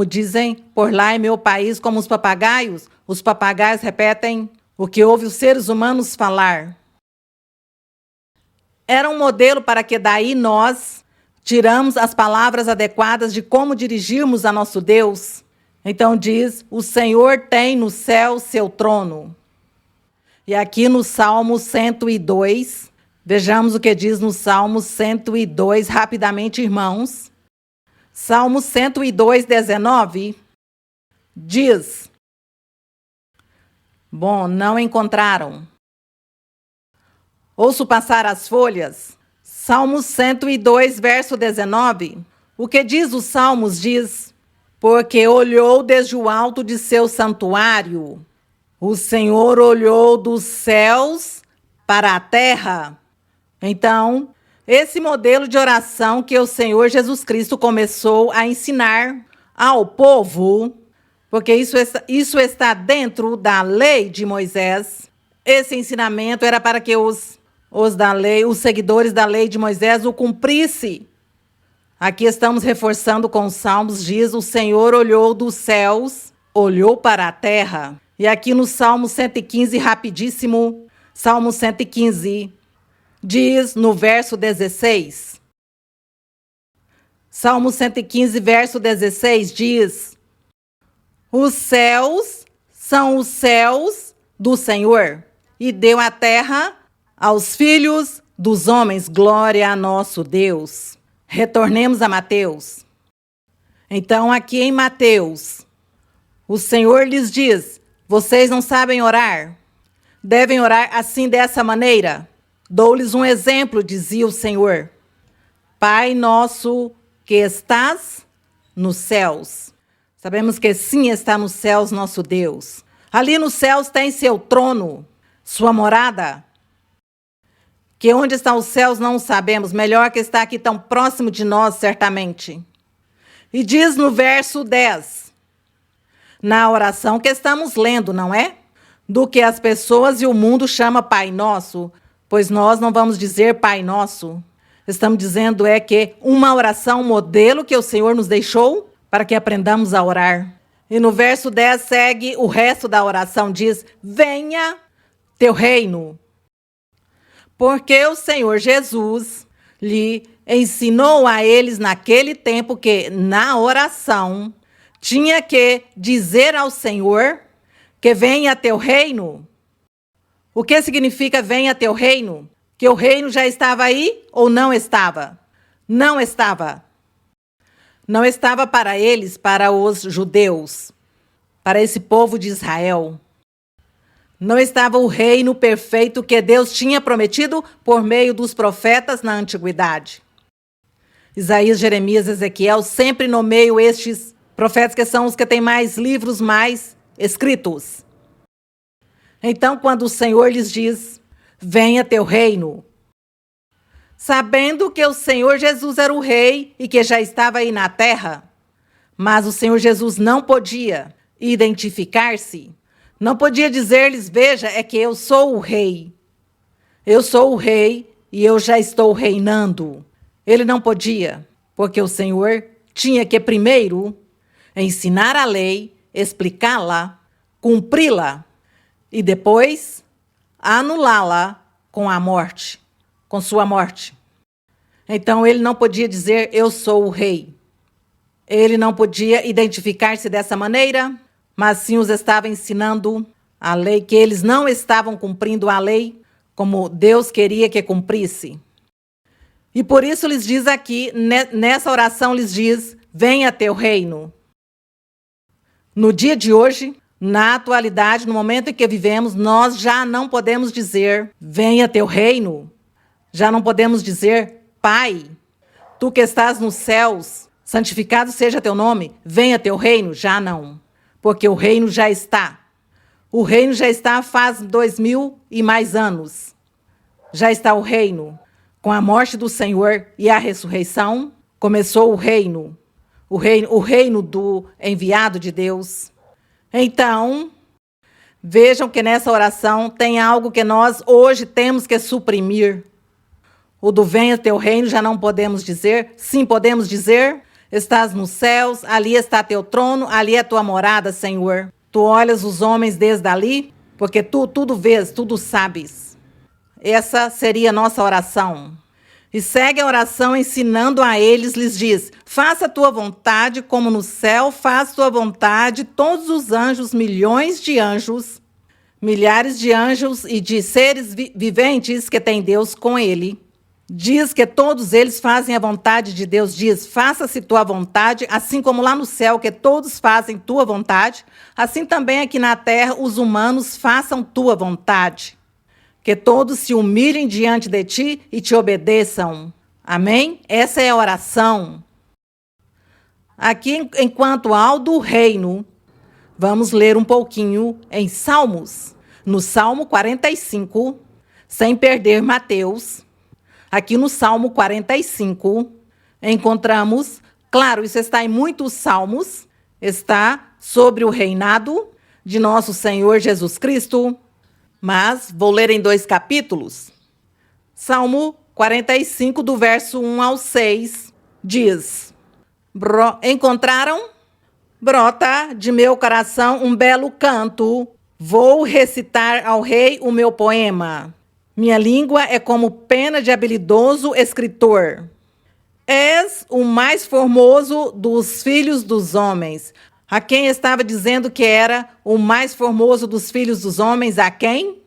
dizem por lá em meu país, como os papagaios. Os papagaios repetem o que ouve os seres humanos falar. Era um modelo para que daí nós tiramos as palavras adequadas de como dirigirmos a nosso Deus. Então diz, o Senhor tem no céu seu trono. E aqui no Salmo 102, vejamos o que diz no Salmo 102, rapidamente, irmãos. Salmo 102, 19, diz... Bom, não encontraram. Ouço passar as folhas. Salmo 102, verso 19. O que diz os Salmos diz, porque olhou desde o alto de seu santuário. O Senhor olhou dos céus para a terra. Então, esse modelo de oração que o Senhor Jesus Cristo começou a ensinar ao povo, porque isso está dentro da lei de Moisés. Esse ensinamento era para que os seguidores da lei de Moisés o cumprissem. Aqui estamos reforçando com os Salmos, diz, o Senhor olhou dos céus, olhou para a terra. E aqui no Salmo 115, rapidíssimo, Salmo 115, diz no verso 16. Salmo 115, verso 16, diz, os céus são os céus do Senhor, e deu a terra aos filhos dos homens, glória a nosso Deus. Retornemos a Mateus. Então, aqui em Mateus, o Senhor lhes diz, vocês não sabem orar? Devem orar assim, dessa maneira? Dou-lhes um exemplo, dizia o Senhor. Pai nosso que estás nos céus. Sabemos que sim, está nos céus nosso Deus. Ali nos céus tem seu trono, sua morada. Que onde estão os céus não o sabemos, melhor que está aqui tão próximo de nós, certamente. E diz no verso 10, na oração que estamos lendo, não é? Do que as pessoas e o mundo chamam Pai Nosso, pois nós não vamos dizer Pai Nosso. Estamos dizendo que uma oração, um modelo que o Senhor nos deixou para que aprendamos a orar. E no verso 10 segue o resto da oração, diz, venha teu reino. Porque o Senhor Jesus lhe ensinou a eles naquele tempo que, na oração, tinha que dizer ao Senhor que venha teu reino. O que significa venha teu reino? Que o reino já estava aí ou não estava? Não estava. Não estava para eles, para os judeus, para esse povo de Israel. Não estava o reino perfeito que Deus tinha prometido por meio dos profetas na antiguidade. Isaías, Jeremias, Ezequiel sempre nomeiam estes profetas que são os que têm mais livros, mais escritos. Então, quando o Senhor lhes diz, venha teu reino, sabendo que o Senhor Jesus era o rei e que já estava aí na terra, mas o Senhor Jesus não podia identificar-se, não podia dizer-lhes, veja, é que eu sou o rei. Eu sou o rei e eu já estou reinando. Ele não podia, porque o Senhor tinha que primeiro ensinar a lei, explicá-la, cumpri-la e depois anulá-la com a morte, com sua morte. Então ele não podia dizer, eu sou o rei. Ele não podia identificar-se dessa maneira, mas sim os estava ensinando a lei, que eles não estavam cumprindo a lei como Deus queria que cumprisse. E por isso lhes diz aqui, nessa oração lhes diz, venha teu reino. No dia de hoje, na atualidade, no momento em que vivemos, nós já não podemos dizer, venha teu reino. Já não podemos dizer, Pai, tu que estás nos céus, santificado seja teu nome, venha teu reino. Já não, porque o reino já está. O reino já está faz 2000 e mais anos. Já está o reino. Com a morte do Senhor e a ressurreição, começou o reino. O reino do enviado de Deus. Então, vejam que nessa oração tem algo que nós hoje temos que suprimir. O do venha teu reino já não podemos dizer. Sim, podemos dizer, estás nos céus, ali está teu trono, ali é tua morada, Senhor. Tu olhas os homens desde ali, porque tu tudo vês, tudo sabes. Essa seria a nossa oração. E segue a oração ensinando a eles, lhes diz, faça a tua vontade como no céu, faça tua vontade, todos os anjos, milhões de anjos, milhares de anjos e de seres viventes que tem Deus com ele. Diz que todos eles fazem a vontade de Deus, diz, faça-se tua vontade, assim como lá no céu que todos fazem tua vontade, assim também aqui na terra os humanos façam tua vontade. Que todos se humilhem diante de ti e te obedeçam. Amém? Essa é a oração. Aqui, enquanto ao do reino, vamos ler um pouquinho em Salmos. No Salmo 45, sem perder Mateus. Aqui no Salmo 45, encontramos, claro, isso está em muitos salmos, está sobre o reinado de nosso Senhor Jesus Cristo. Mas vou ler em 2 capítulos. Salmo 45, do verso 1 ao 6, diz: encontraram? Brota de meu coração um belo canto. Vou recitar ao rei o meu poema. Minha língua é como pena de habilidoso escritor. És o mais formoso dos filhos dos homens. A quem estava dizendo que era o mais formoso dos filhos dos homens? A quem?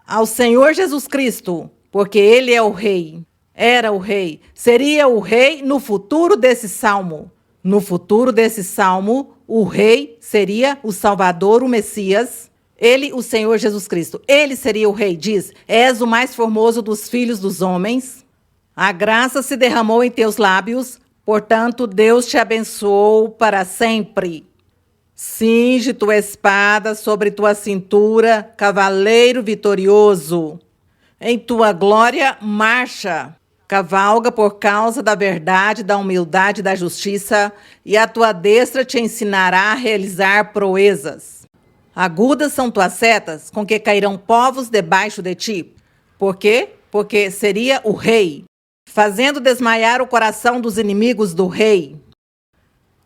Ao Senhor Jesus Cristo, porque Ele é o Rei. Era o Rei. Seria o Rei no futuro desse salmo. No futuro desse salmo, o Rei seria o Salvador, o Messias. Ele, o Senhor Jesus Cristo. Ele seria o Rei. Diz, és o mais formoso dos filhos dos homens. A graça se derramou em teus lábios, portanto, Deus te abençoou para sempre. Cinge tua espada sobre tua cintura, cavaleiro vitorioso. Em tua glória, marcha. Cavalga por causa da verdade, da humildade e da justiça, e a tua destra te ensinará a realizar proezas. Agudas são tuas setas, com que cairão povos debaixo de ti. Por quê? Porque seria o rei, fazendo desmaiar o coração dos inimigos do rei.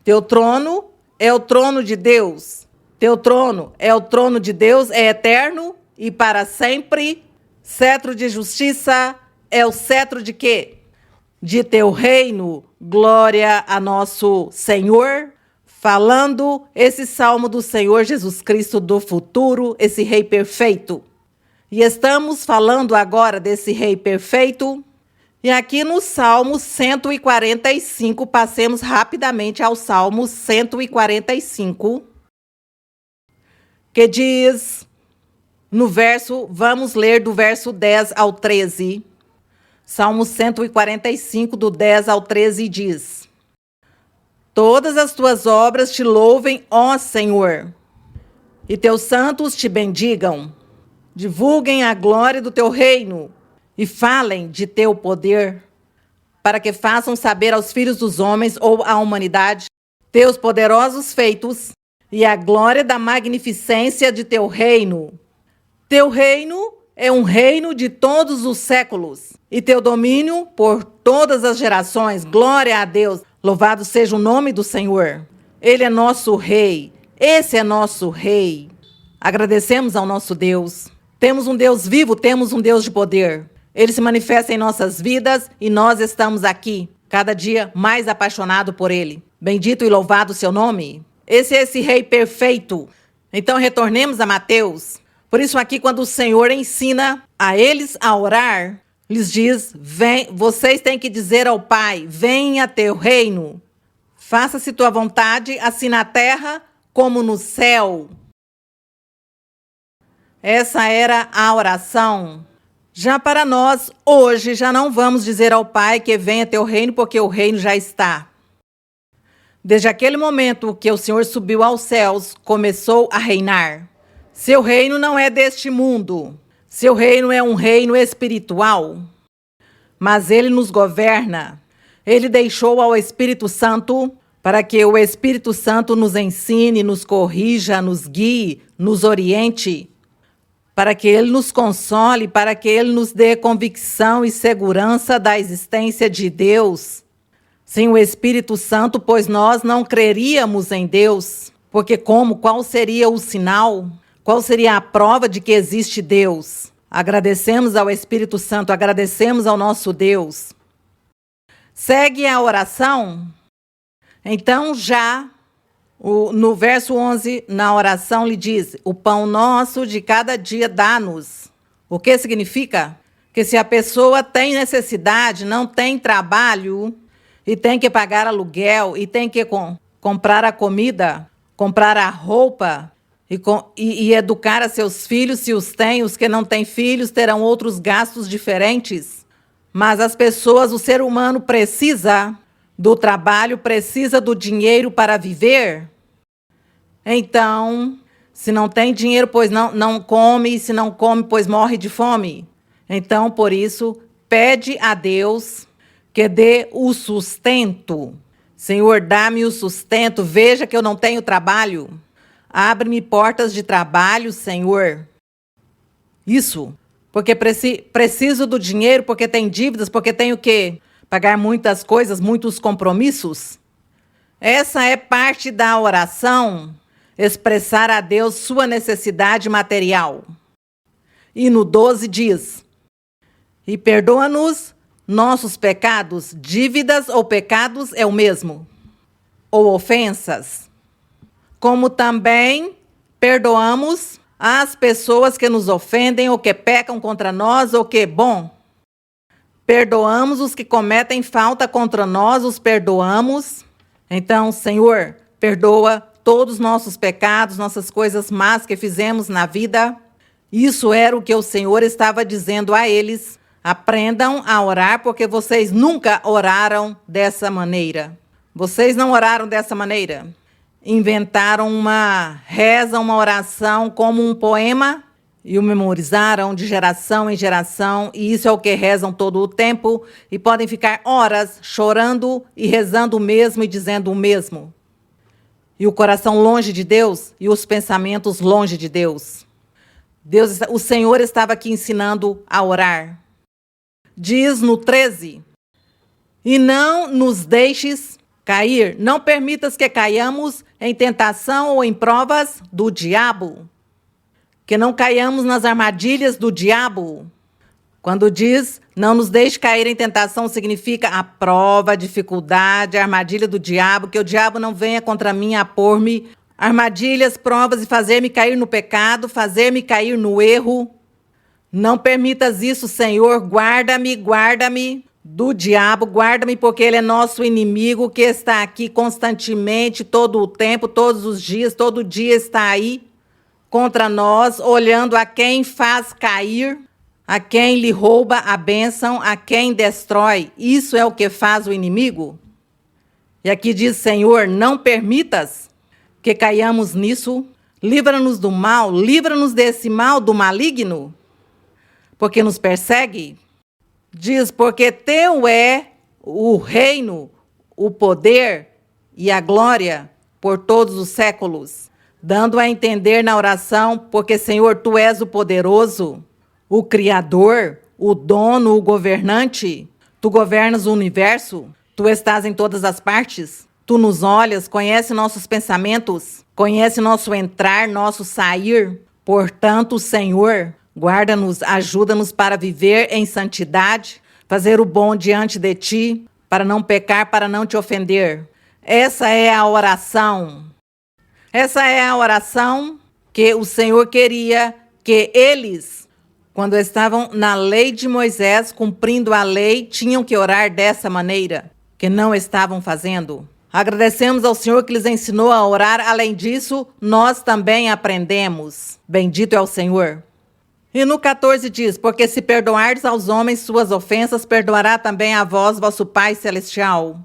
Teu trono é o trono de Deus. Teu trono é o trono de Deus, é eterno e para sempre. Cetro de justiça é o cetro de quê? De teu reino. Glória a nosso Senhor. Falando esse salmo do Senhor Jesus Cristo do futuro, esse rei perfeito. E estamos falando agora desse rei perfeito. E aqui no Salmo 145, passemos rapidamente ao Salmo 145, que diz, no verso, vamos ler do verso 10 ao 13. Salmo 145, do 10 ao 13 diz: Todas as tuas obras te louvem, ó Senhor, e teus santos te bendigam. Divulguem a glória do teu reino e falem de teu poder, para que façam saber aos filhos dos homens ou à humanidade teus poderosos feitos e a glória da magnificência de teu reino. Teu reino é um reino de todos os séculos, e teu domínio por todas as gerações. Glória a Deus. Louvado seja o nome do Senhor. Ele é nosso rei. Esse é nosso rei. Agradecemos ao nosso Deus. Temos um Deus vivo, temos um Deus de poder. Ele se manifesta em nossas vidas e nós estamos aqui, cada dia mais apaixonado por Ele. Bendito e louvado o seu nome. Esse é esse Rei perfeito. Então retornemos a Mateus. Por isso aqui, quando o Senhor ensina a eles a orar, lhes diz, vocês têm que dizer ao Pai, venha teu reino. Faça-se tua vontade, assim na terra como no céu. Essa era a oração. Já para nós, hoje, já não vamos dizer ao Pai que venha teu reino, porque o reino já está. Desde aquele momento que o Senhor subiu aos céus, começou a reinar. Seu reino não é deste mundo. Seu reino é um reino espiritual. Mas Ele nos governa. Ele deixou ao Espírito Santo para que o Espírito Santo nos ensine, nos corrija, nos guie, nos oriente, para que Ele nos console, para que Ele nos dê convicção e segurança da existência de Deus. Sem o Espírito Santo, pois nós não creríamos em Deus, porque qual seria o sinal? Qual seria a prova de que existe Deus? Agradecemos ao Espírito Santo, agradecemos ao nosso Deus. Segue a oração. Então no verso 11, na oração, lhe diz, o pão nosso de cada dia dá-nos. O que significa? Que se a pessoa tem necessidade, não tem trabalho, e tem que pagar aluguel, e tem que comprar a comida, comprar a roupa, e educar a seus filhos, se os tem, os que não têm filhos terão outros gastos diferentes. Mas as pessoas, o ser humano precisa do trabalho, precisa do dinheiro para viver. Então, se não tem dinheiro, pois não come, e se não come, pois morre de fome. Então, por isso, pede a Deus que dê o sustento. Senhor, dá-me o sustento, veja que eu não tenho trabalho. Abre-me portas de trabalho, Senhor. Isso, porque preciso do dinheiro, porque tenho dívidas, porque tenho que pagar muitas coisas, muitos compromissos. Essa é parte da oração, expressar a Deus sua necessidade material. E no 12 diz, e perdoa-nos nossos pecados, dívidas ou pecados é o mesmo, ou ofensas, como também perdoamos as pessoas que nos ofendem ou que pecam contra nós ou que, perdoamos os que cometem falta contra nós, os perdoamos. Então, Senhor, perdoa todos os nossos pecados, nossas coisas más que fizemos na vida. Isso era o que o Senhor estava dizendo a eles. Aprendam a orar, porque vocês nunca oraram dessa maneira. Vocês não oraram dessa maneira. Inventaram uma reza, uma oração como um poema e o memorizaram de geração em geração, e isso é o que rezam todo o tempo, e podem ficar horas chorando e rezando o mesmo e dizendo o mesmo. E o coração longe de Deus e os pensamentos longe de Deus. O Senhor estava aqui ensinando a orar. Diz no 13, e não nos deixes cair, não permitas que caiamos em tentação ou em provas do diabo. Que não caiamos nas armadilhas do diabo. Quando diz, não nos deixe cair em tentação, significa a prova, a dificuldade, a armadilha do diabo, que o diabo não venha contra mim a pôr-me armadilhas, provas e fazer-me cair no pecado, fazer-me cair no erro. Não permitas isso, Senhor, guarda-me, guarda-me do diabo, guarda-me porque ele é nosso inimigo que está aqui constantemente, todo o tempo, todos os dias, todo dia está aí contra nós, olhando a quem faz cair, a quem lhe rouba a bênção, a quem destrói. Isso é o que faz o inimigo. E aqui diz, Senhor, não permitas que caiamos nisso, livra-nos do mal, livra-nos desse mal, do maligno, porque nos persegue. Diz, porque teu é o reino, o poder e a glória por todos os séculos. Dando a entender na oração, porque, Senhor, tu és o poderoso, o Criador, o dono, o governante. Tu governas o universo, tu estás em todas as partes. Tu nos olhas, conhece nossos pensamentos, conhece nosso entrar, nosso sair. Portanto, Senhor, Guarda-nos, ajuda-nos para viver em santidade, fazer o bom diante de ti, para não pecar, para não te ofender. Essa é a oração. Essa é a oração que o Senhor queria que eles, quando estavam na lei de Moisés, cumprindo a lei, tinham que orar dessa maneira, que não estavam fazendo. Agradecemos ao Senhor que lhes ensinou a orar. Além disso, nós também aprendemos. Bendito é o Senhor. E no 14 diz, porque se perdoardes aos homens suas ofensas, perdoará também a vós, vosso Pai Celestial.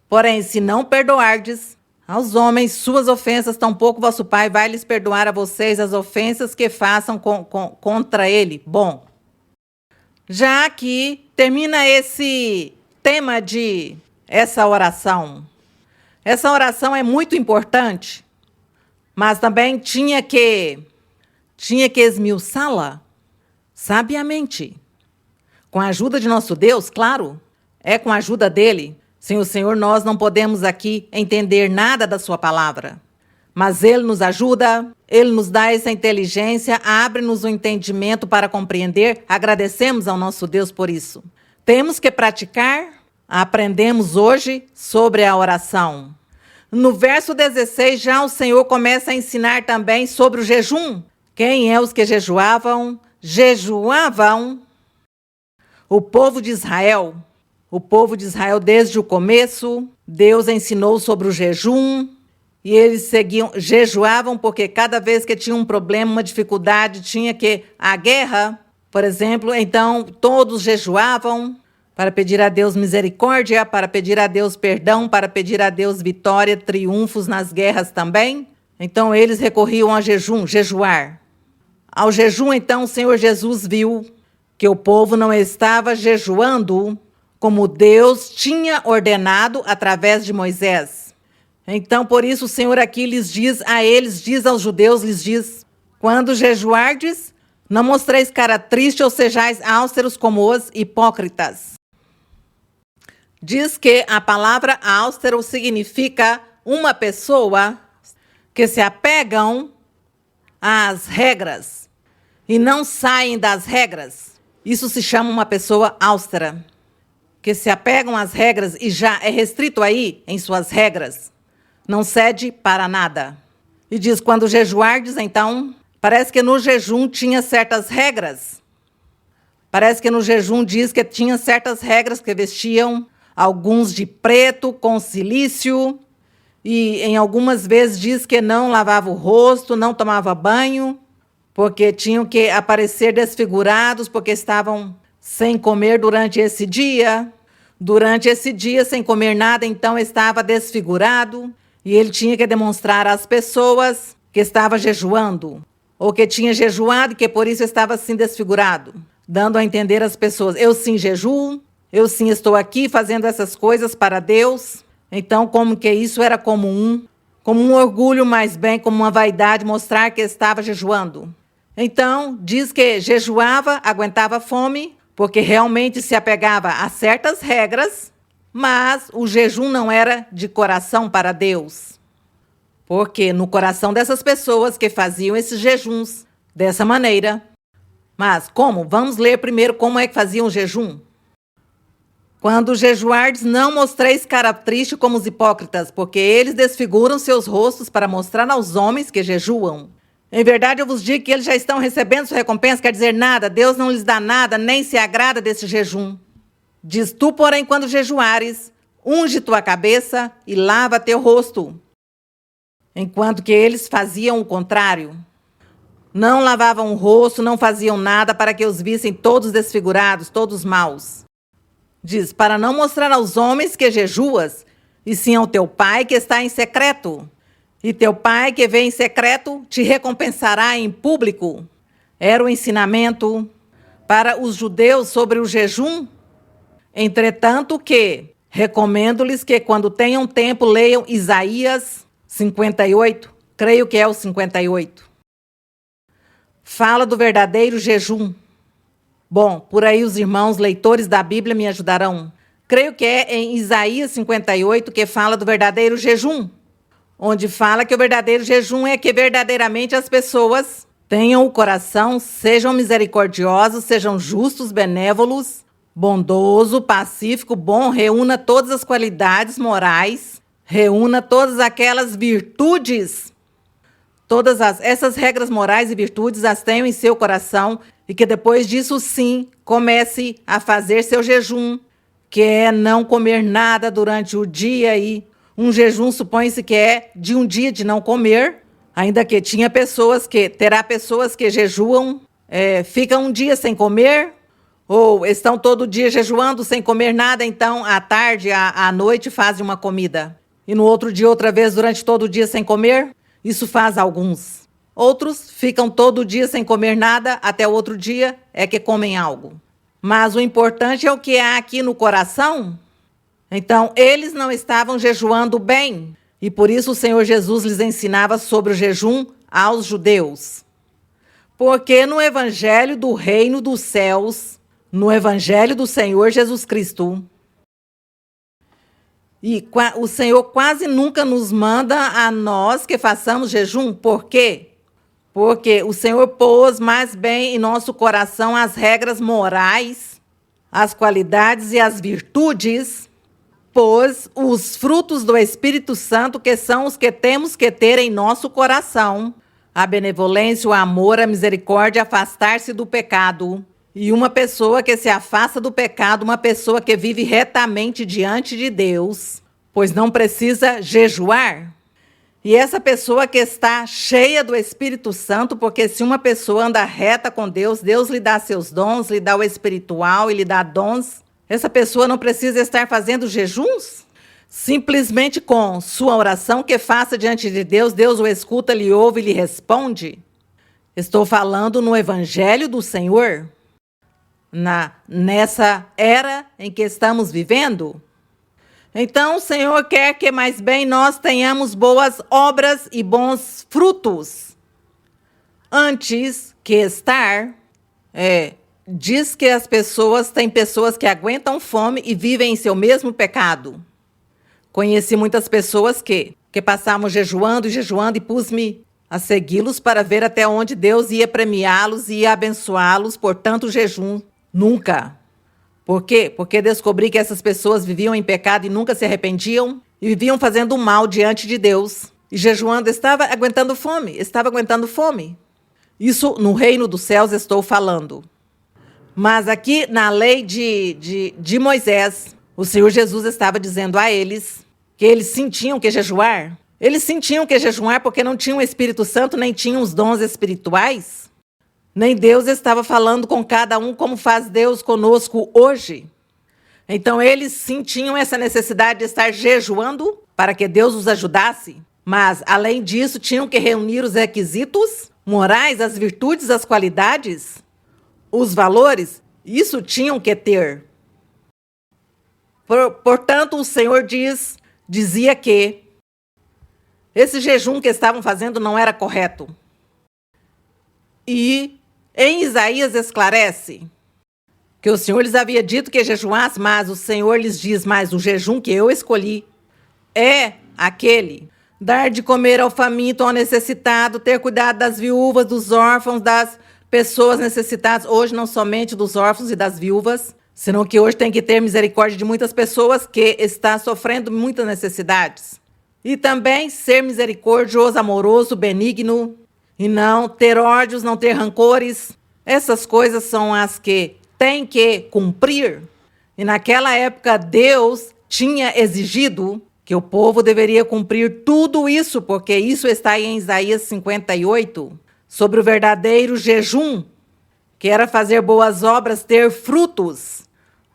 Porém, se não perdoardes aos homens suas ofensas, tampouco vosso Pai vai lhes perdoar a vocês as ofensas que façam contra ele. Bom, já aqui termina esse tema de essa oração. Essa oração é muito importante, mas também tinha que esmiuçá-la sabiamente. Com a ajuda de nosso Deus, claro, é com a ajuda dele. Sem o Senhor, nós não podemos aqui entender nada da sua palavra. Mas ele nos ajuda, ele nos dá essa inteligência, abre-nos o entendimento para compreender. Agradecemos ao nosso Deus por isso. Temos que praticar. Aprendemos hoje sobre a oração. No verso 16, já o Senhor começa a ensinar também sobre o jejum. Quem é os que jejuavam? Jejuavam o povo de Israel. O povo de Israel, desde o começo, Deus ensinou sobre o jejum. E eles jejuavam porque cada vez que tinha um problema, uma dificuldade, tinha que a guerra, por exemplo, então todos jejuavam para pedir a Deus misericórdia, para pedir a Deus perdão, para pedir a Deus vitória, triunfos nas guerras também. Então eles recorriam ao jejum, jejuar. Ao jejum, então, o Senhor Jesus viu que o povo não estava jejuando como Deus tinha ordenado através de Moisés. Então, por isso, o Senhor aqui lhes diz a eles, diz aos judeus, lhes diz, quando jejuardes, não mostreis cara triste ou sejais austeros como os hipócritas. Diz que a palavra austero significa uma pessoa que se apegam às regras e não saem das regras. Isso se chama uma pessoa austera, que se apegam às regras e já é restrito aí em suas regras. Não cede para nada. E diz, quando jejuardes, então, parece que no jejum tinha certas regras. Parece que no jejum diz que tinha certas regras que vestiam alguns de preto com cilício, e em algumas vezes diz que não lavava o rosto, não tomava banho, porque tinham que aparecer desfigurados, porque estavam sem comer durante esse dia. Durante esse dia, sem comer nada, então estava desfigurado, e ele tinha que demonstrar às pessoas que estava jejuando, ou que tinha jejuado e que por isso estava assim desfigurado, dando a entender às pessoas, eu sim jejuo, eu sim estou aqui fazendo essas coisas para Deus. Então, como que isso era como um orgulho, mas bem como uma vaidade, mostrar que estava jejuando. Então, diz que jejuava, aguentava fome, porque realmente se apegava a certas regras, mas o jejum não era de coração para Deus. Porque no coração dessas pessoas que faziam esses jejuns dessa maneira. Mas como? Vamos ler primeiro como é que faziam o jejum. Quando jejuardes, não mostreis cara triste como os hipócritas, porque eles desfiguram seus rostos para mostrar aos homens que jejuam. Em verdade, eu vos digo que eles já estão recebendo sua recompensa, quer dizer nada, Deus não lhes dá nada, nem se agrada desse jejum. Diz tu, porém, quando jejuares, unge tua cabeça e lava teu rosto. Enquanto que eles faziam o contrário. Não lavavam o rosto, não faziam nada para que os vissem todos desfigurados, todos maus. Diz, para não mostrar aos homens que jejuas, e sim ao teu Pai que está em secreto. E teu Pai que vem em secreto te recompensará em público. Era o ensinamento para os judeus sobre o jejum. Entretanto que, recomendo-lhes que quando tenham tempo leiam Isaías 58, creio que é o 58. Fala do verdadeiro jejum. Bom, por aí os irmãos leitores da Bíblia me ajudarão. Creio que é em Isaías 58 que fala do verdadeiro jejum, onde fala que o verdadeiro jejum é que verdadeiramente as pessoas Tenham o coração, sejam misericordiosos, sejam justos, benévolos, bondoso, pacífico, bom, reúna todas as qualidades morais, reúna todas aquelas virtudes. Essas regras morais e virtudes as tenham em seu coração e que depois disso sim comece a fazer seu jejum, que é não comer nada durante o dia e um jejum supõe-se que é de um dia de não comer, ainda que terá pessoas que jejuam, ficam um dia sem comer ou estão todo dia jejuando sem comer nada, então à tarde, à noite fazem uma comida. E no outro dia outra vez durante todo o dia sem comer. Isso faz alguns. Outros ficam todo dia sem comer nada, até o outro dia é que comem algo. Mas o importante é o que há aqui no coração. Então, eles não estavam jejuando bem, e por isso o Senhor Jesus lhes ensinava sobre o jejum aos judeus. Porque no Evangelho do Reino dos Céus, no Evangelho do Senhor Jesus Cristo, e o Senhor quase nunca nos manda a nós que façamos jejum. Por quê? Porque o Senhor pôs mais bem em nosso coração as regras morais, as qualidades e as virtudes, pôs os frutos do Espírito Santo, que são os que temos que ter em nosso coração: a benevolência, o amor, a misericórdia, afastar-se do pecado. E uma pessoa que se afasta do pecado, uma pessoa que vive retamente diante de Deus, pois não precisa jejuar. E essa pessoa que está cheia do Espírito Santo, porque se uma pessoa anda reta com Deus, Deus lhe dá seus dons, lhe dá o espiritual e lhe dá dons. Essa pessoa não precisa estar fazendo jejuns? Simplesmente com sua oração que faça diante de Deus, Deus o escuta, lhe ouve e lhe responde. Estou falando no Evangelho do Senhor. Nessa era em que estamos vivendo. Então o Senhor quer que mais bem nós tenhamos boas obras e bons frutos. Antes que estar, diz que tem pessoas que aguentam fome e vivem em seu mesmo pecado. Conheci muitas pessoas que passavam jejuando e pus-me a segui-los para ver até onde Deus ia premiá-los e ia abençoá-los por tanto jejum. Nunca. Por quê? Porque descobri que essas pessoas viviam em pecado e nunca se arrependiam e viviam fazendo mal diante de Deus. E jejuando estava aguentando fome. Isso no reino dos céus estou falando. Mas aqui na lei de Moisés, o Senhor Jesus estava dizendo a eles que eles sentiam que jejuar. Eles sentiam que jejuar porque não tinham o Espírito Santo, nem tinham os dons espirituais. Nem Deus estava falando com cada um como faz Deus conosco hoje. Então eles sentiam essa necessidade de estar jejuando para que Deus os ajudasse. Mas, além disso, tinham que reunir os requisitos morais, as virtudes, as qualidades, os valores. Isso tinham que ter. Portanto, o Senhor dizia que esse jejum que estavam fazendo não era correto. E em Isaías esclarece que o Senhor lhes havia dito que jejuasse, mas o Senhor lhes diz, mas o jejum que eu escolhi é aquele: dar de comer ao faminto, ao necessitado, ter cuidado das viúvas, dos órfãos, das pessoas necessitadas. Hoje não somente dos órfãos e das viúvas, senão que hoje tem que ter misericórdia de muitas pessoas que estão sofrendo muitas necessidades. E também ser misericordioso, amoroso, benigno, e não ter ódios, não ter rancores. Essas coisas são as que tem que cumprir. E naquela época Deus tinha exigido que o povo deveria cumprir tudo isso, porque isso está em Isaías 58, sobre o verdadeiro jejum, que era fazer boas obras, ter frutos,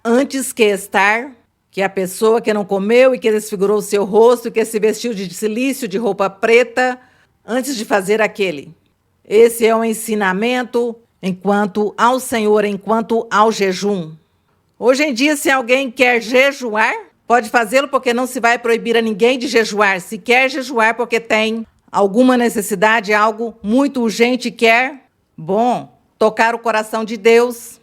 antes que a pessoa que não comeu e que desfigurou o seu rosto, e que se vestiu de cilício, de roupa preta, antes de fazer aquele. Esse é o ensinamento enquanto ao Senhor, enquanto ao jejum. Hoje em dia, se alguém quer jejuar, pode fazê-lo, porque não se vai proibir a ninguém de jejuar. Se quer jejuar porque tem alguma necessidade, algo muito urgente, quer, tocar o coração de Deus,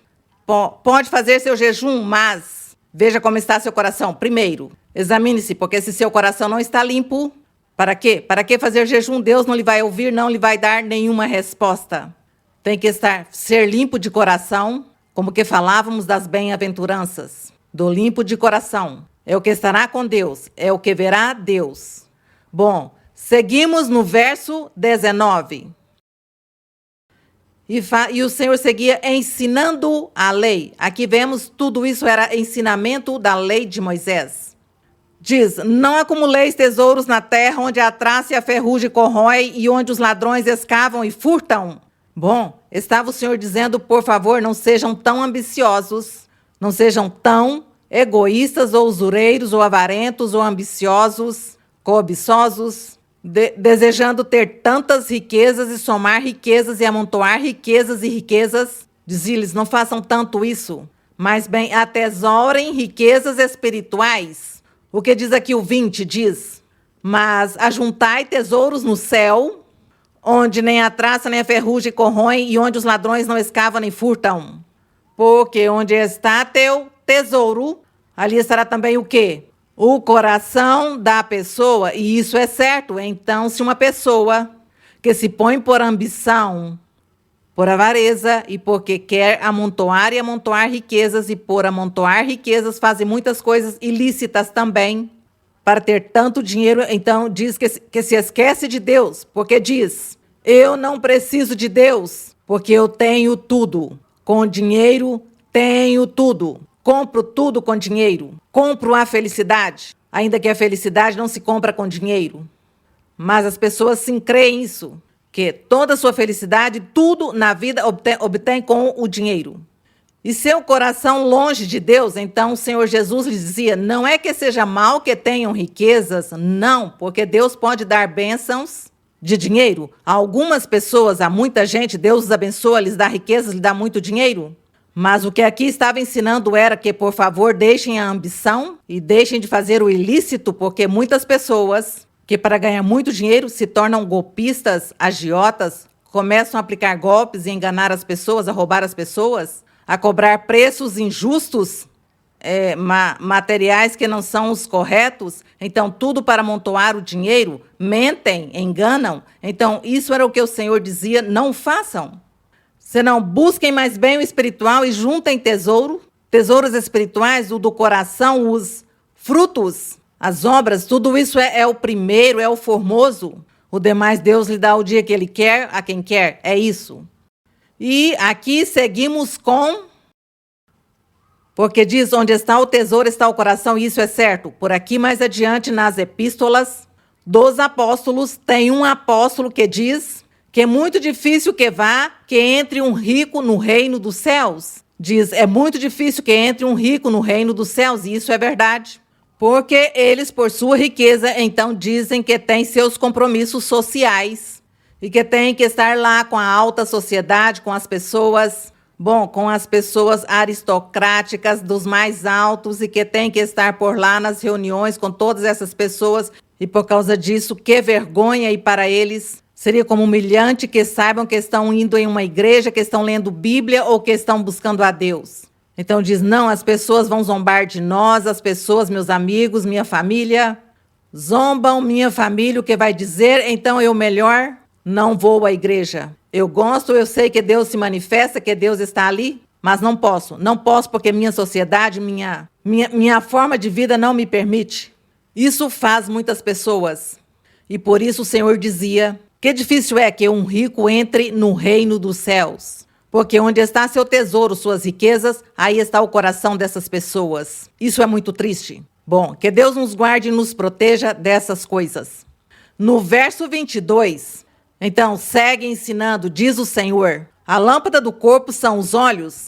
pode fazer seu jejum, mas veja como está seu coração. Primeiro, examine-se, porque se seu coração não está limpo, para quê? Para que fazer jejum? Deus não lhe vai ouvir, não lhe vai dar nenhuma resposta. tem que ser limpo de coração, como que falávamos das bem-aventuranças, do limpo de coração. É o que estará com Deus, é o que verá Deus. Bom, seguimos no verso 19. E o Senhor seguia ensinando a lei. Aqui vemos tudo isso era ensinamento da lei de Moisés. Diz, não acumuleis tesouros na terra onde a traça e a ferrugem corrói e onde os ladrões escavam e furtam. Bom, estava o Senhor dizendo, por favor, não sejam tão ambiciosos, não sejam tão egoístas ou usureiros ou avarentos ou ambiciosos, cobiçosos, desejando ter tantas riquezas e somar riquezas e amontoar riquezas e riquezas. Dizia-lhes, não façam tanto isso, mas bem atesorem riquezas espirituais. O que diz aqui o 20? Diz, mas ajuntai tesouros no céu, onde nem a traça nem a ferrugem corroem e onde os ladrões não escavam nem furtam. Porque onde está teu tesouro, ali estará também o quê? O coração da pessoa, e isso é certo. Então, se uma pessoa que se põe por ambição, por avareza e porque quer amontoar e amontoar riquezas e por amontoar riquezas fazem muitas coisas ilícitas também para ter tanto dinheiro, então diz que se esquece de Deus, porque diz, eu não preciso de Deus, porque eu tenho tudo. Com dinheiro, tenho tudo. Compro tudo com dinheiro. Compro a felicidade, ainda que a felicidade não se compra com dinheiro. Mas as pessoas sim creem isso, que toda a sua felicidade, tudo na vida obtém com o dinheiro. E seu coração longe de Deus, então o Senhor Jesus lhes dizia, não é que seja mal que tenham riquezas, não, porque Deus pode dar bênçãos de dinheiro. A algumas pessoas, a muita gente, Deus os abençoa, lhes dá riquezas, lhes dá muito dinheiro. Mas o que aqui estava ensinando era que, por favor, deixem a ambição e deixem de fazer o ilícito, porque muitas pessoas que para ganhar muito dinheiro se tornam golpistas, agiotas, começam a aplicar golpes e enganar as pessoas, a roubar as pessoas, a cobrar preços injustos, materiais que não são os corretos, então tudo para amontoar o dinheiro, mentem, enganam. Então isso era o que o Senhor dizia, não façam. Senão busquem mais bem o espiritual e juntem tesouros espirituais, o do coração, os frutos, as obras, tudo isso é o primeiro, é o formoso. O demais Deus lhe dá o dia que Ele quer, a quem quer, é isso. E aqui seguimos com... Porque diz, onde está o tesouro está o coração, e isso é certo. Por aqui mais adiante, nas epístolas dos apóstolos, tem um apóstolo que diz... que é muito difícil que entre um rico no reino dos céus. Diz, é muito difícil que entre um rico no reino dos céus, e isso é verdade. Porque eles, por sua riqueza, então dizem que têm seus compromissos sociais e que têm que estar lá com a alta sociedade, com as pessoas, com as pessoas aristocráticas dos mais altos e que têm que estar por lá nas reuniões com todas essas pessoas. E por causa disso, que vergonha, e para eles... seria como humilhante que saibam que estão indo em uma igreja, que estão lendo Bíblia ou que estão buscando a Deus. Então diz, não, as pessoas vão zombar de nós, as pessoas, meus amigos, minha família, zombam minha família, o que vai dizer? Então eu melhor não vou à igreja. Eu gosto, eu sei que Deus se manifesta, que Deus está ali, mas não posso porque minha sociedade, minha forma de vida não me permite. Isso faz muitas pessoas. E por isso o Senhor dizia... que difícil é que um rico entre no reino dos céus. Porque onde está seu tesouro, suas riquezas, aí está o coração dessas pessoas. Isso é muito triste. Bom, que Deus nos guarde e nos proteja dessas coisas. No verso 22, então, segue ensinando, diz o Senhor, a lâmpada do corpo são os olhos.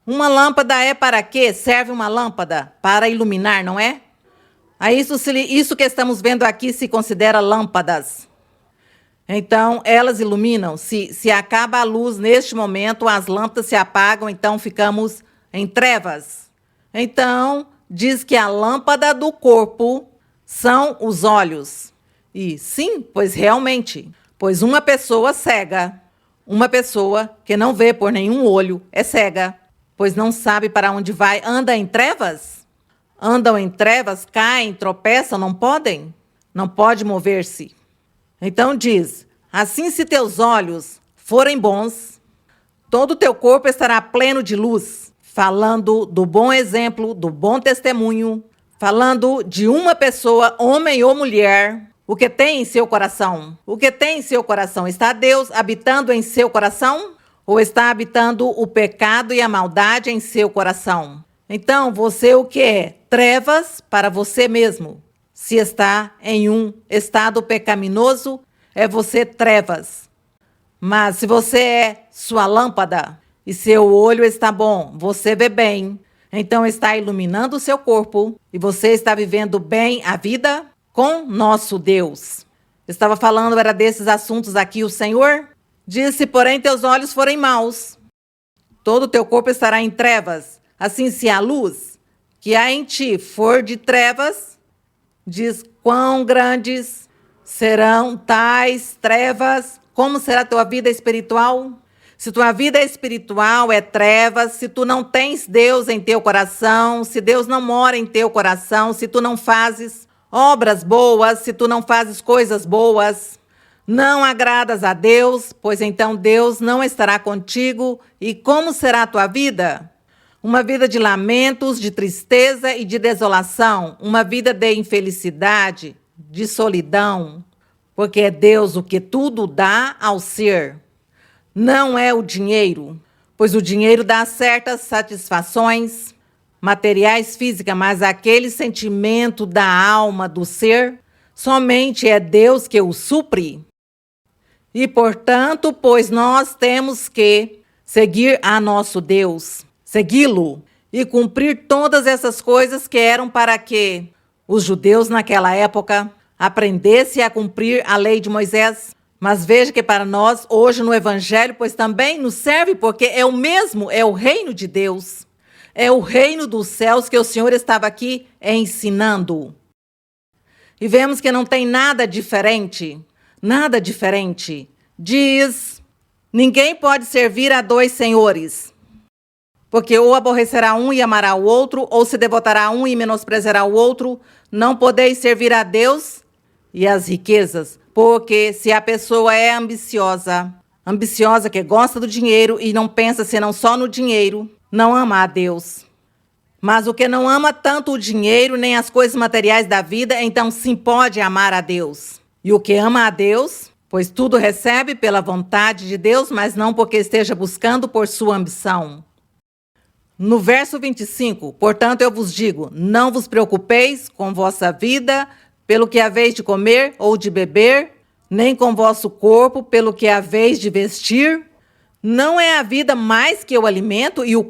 Uma lâmpada é para quê? Serve uma lâmpada para iluminar, não é? Aí isso que estamos vendo aqui se considera lâmpadas. Então, elas iluminam. Se acaba a luz neste momento, as lâmpadas se apagam, então ficamos em trevas. Então, diz que a lâmpada do corpo são os olhos. E sim, pois realmente, pois uma pessoa cega, uma pessoa que não vê por nenhum olho, é cega, pois não sabe para onde vai, anda em trevas? Andam em trevas, caem, tropeçam, não pode mover-se. Então diz, assim se teus olhos forem bons, todo o teu corpo estará pleno de luz, falando do bom exemplo, do bom testemunho, falando de uma pessoa, homem ou mulher, o que tem em seu coração. O que tem em seu coração? Está Deus habitando em seu coração? Ou está habitando o pecado e a maldade em seu coração? Então, você o que é? Trevas para você mesmo. Se está em um estado pecaminoso, é você trevas. Mas se você é sua lâmpada e seu olho está bom, você vê bem, então está iluminando o seu corpo e você está vivendo bem a vida com nosso Deus. Estava falando, era desses assuntos aqui o Senhor? Disse, porém, teus olhos forem maus, todo o teu corpo estará em trevas. Assim, se a luz que há em ti for de trevas, diz quão grandes serão tais trevas. Como será a tua vida espiritual? Se tua vida espiritual é trevas, se tu não tens Deus em teu coração, se Deus não mora em teu coração, se tu não fazes obras boas, se tu não fazes coisas boas, não agradas a Deus, pois então Deus não estará contigo. E como será a tua vida? Uma vida de lamentos, de tristeza e de desolação, uma vida de infelicidade, de solidão, porque é Deus o que tudo dá ao ser. Não é o dinheiro, pois o dinheiro dá certas satisfações materiais físicas, mas aquele sentimento da alma, do ser, somente é Deus que o supre. E, portanto, pois nós temos que seguir a nosso Deus, segui-lo e cumprir todas essas coisas que eram para que os judeus naquela época aprendessem a cumprir a lei de Moisés. Mas veja que para nós, hoje no Evangelho, pois também nos serve, porque é o mesmo, é o reino de Deus. É o reino dos céus que o Senhor estava aqui ensinando. E vemos que não tem nada diferente. Nada diferente. Diz, ninguém pode servir a dois senhores, porque ou aborrecerá um e amará o outro, ou se devotará a um e menosprezará o outro. Não podeis servir a Deus e às riquezas, porque se a pessoa é ambiciosa que gosta do dinheiro e não pensa senão só no dinheiro, não ama a Deus. Mas o que não ama tanto o dinheiro nem as coisas materiais da vida, então sim pode amar a Deus. E o que ama a Deus, pois tudo recebe pela vontade de Deus, mas não porque esteja buscando por sua ambição. No verso 25, portanto eu vos digo, não vos preocupeis com vossa vida, pelo que haveis de comer ou de beber, nem com vosso corpo, pelo que haveis de vestir. Não é a vida mais que o alimento e o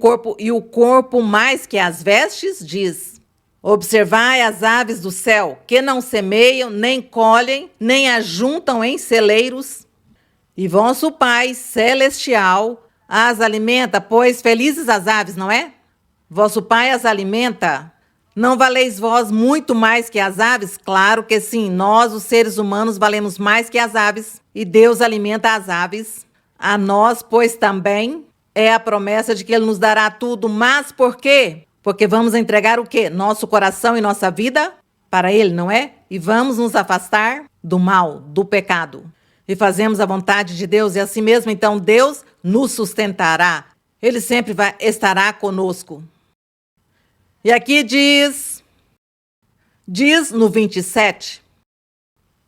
corpo mais que as vestes? Diz. Observai as aves do céu, que não semeiam, nem colhem, nem ajuntam em celeiros, e vosso Pai celestial as alimenta, pois felizes as aves, não é? Vosso Pai as alimenta. Não valeis vós muito mais que as aves? Claro que sim, nós, os seres humanos, valemos mais que as aves, e Deus alimenta as aves. A nós, pois também, é a promessa de que Ele nos dará tudo, mas por quê? Porque vamos entregar o quê? Nosso coração e nossa vida para Ele, não é? E vamos nos afastar do mal, do pecado. E fazemos a vontade de Deus, e assim mesmo, então, Deus nos sustentará. Ele sempre estará conosco. E aqui diz no 27,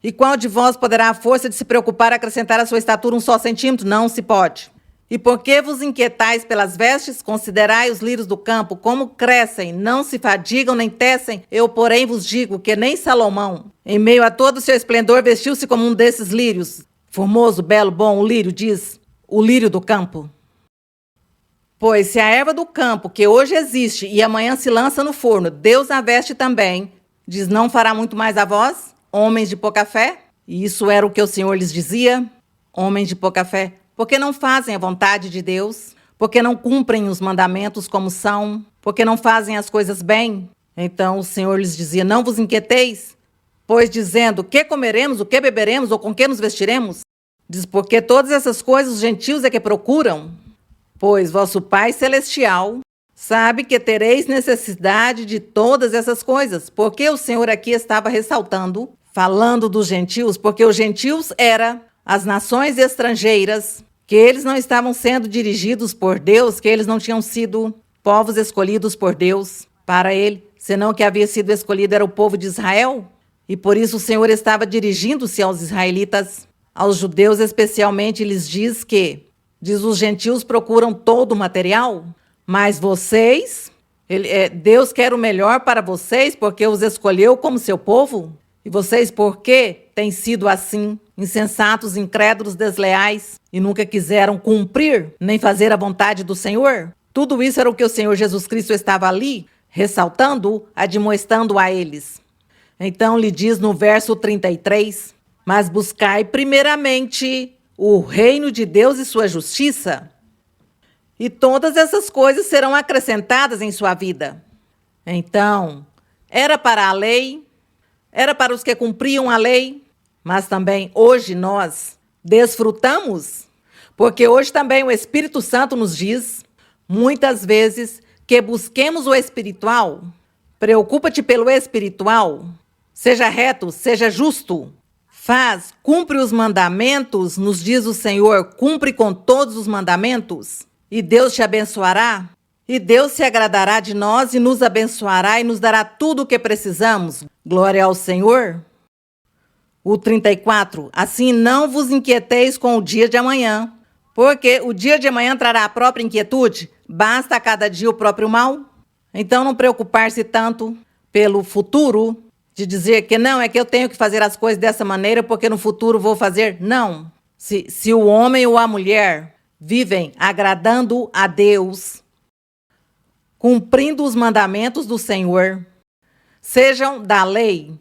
e qual de vós poderá a força de se preocupar acrescentar à sua estatura 1 só centímetro? Não se pode. E por que vos inquietais pelas vestes? Considerai os lírios do campo, como crescem, não se fadigam nem tecem. Eu, porém, vos digo que nem Salomão, em meio a todo o seu esplendor, vestiu-se como um desses lírios. Formoso, belo, bom, o lírio, diz, o lírio do campo. Pois se a erva do campo, que hoje existe e amanhã se lança no forno, Deus a veste também, diz, não fará muito mais a vós, homens de pouca fé? E isso era o que o Senhor lhes dizia, homens de pouca fé. Porque não fazem a vontade de Deus, porque não cumprem os mandamentos como são, porque não fazem as coisas bem. Então o Senhor lhes dizia, não vos inquieteis, pois dizendo, o que comeremos, o que beberemos, ou com que nos vestiremos? Diz, porque todas essas coisas os gentios é que procuram. Pois vosso Pai Celestial sabe que tereis necessidade de todas essas coisas. Porque o Senhor aqui estava ressaltando, falando dos gentios, porque os gentios eram as nações estrangeiras que eles não estavam sendo dirigidos por Deus, que eles não tinham sido povos escolhidos por Deus para ele, senão que havia sido escolhido era o povo de Israel. E por isso o Senhor estava dirigindo-se aos israelitas, aos judeus especialmente, lhes diz que, os gentios procuram todo o material, mas vocês, Deus quer o melhor para vocês porque os escolheu como seu povo. E vocês, por que têm sido assim, insensatos, incrédulos, desleais, e nunca quiseram cumprir, nem fazer a vontade do Senhor? Tudo isso era o que o Senhor Jesus Cristo estava ali, ressaltando, admoestando a eles. Então lhe diz no verso 33, mas buscai primeiramente o reino de Deus e sua justiça, e todas essas coisas serão acrescentadas em sua vida. Então, era para a lei, era para os que cumpriam a lei, mas também hoje nós desfrutamos, porque hoje também o Espírito Santo nos diz, muitas vezes, que busquemos o espiritual. Preocupa-te pelo espiritual, seja reto, seja justo, cumpre os mandamentos, nos diz o Senhor, cumpre com todos os mandamentos, e Deus te abençoará, e Deus se agradará de nós e nos abençoará e nos dará tudo o que precisamos. Glória ao Senhor. O 34, assim não vos inquieteis com o dia de amanhã, porque o dia de amanhã trará a própria inquietude, basta a cada dia o próprio mal. Então não preocupar-se tanto pelo futuro, de dizer que não, é que eu tenho que fazer as coisas dessa maneira porque no futuro vou fazer. Não. Se o homem ou a mulher vivem agradando a Deus, cumprindo os mandamentos do Senhor, sejam da lei,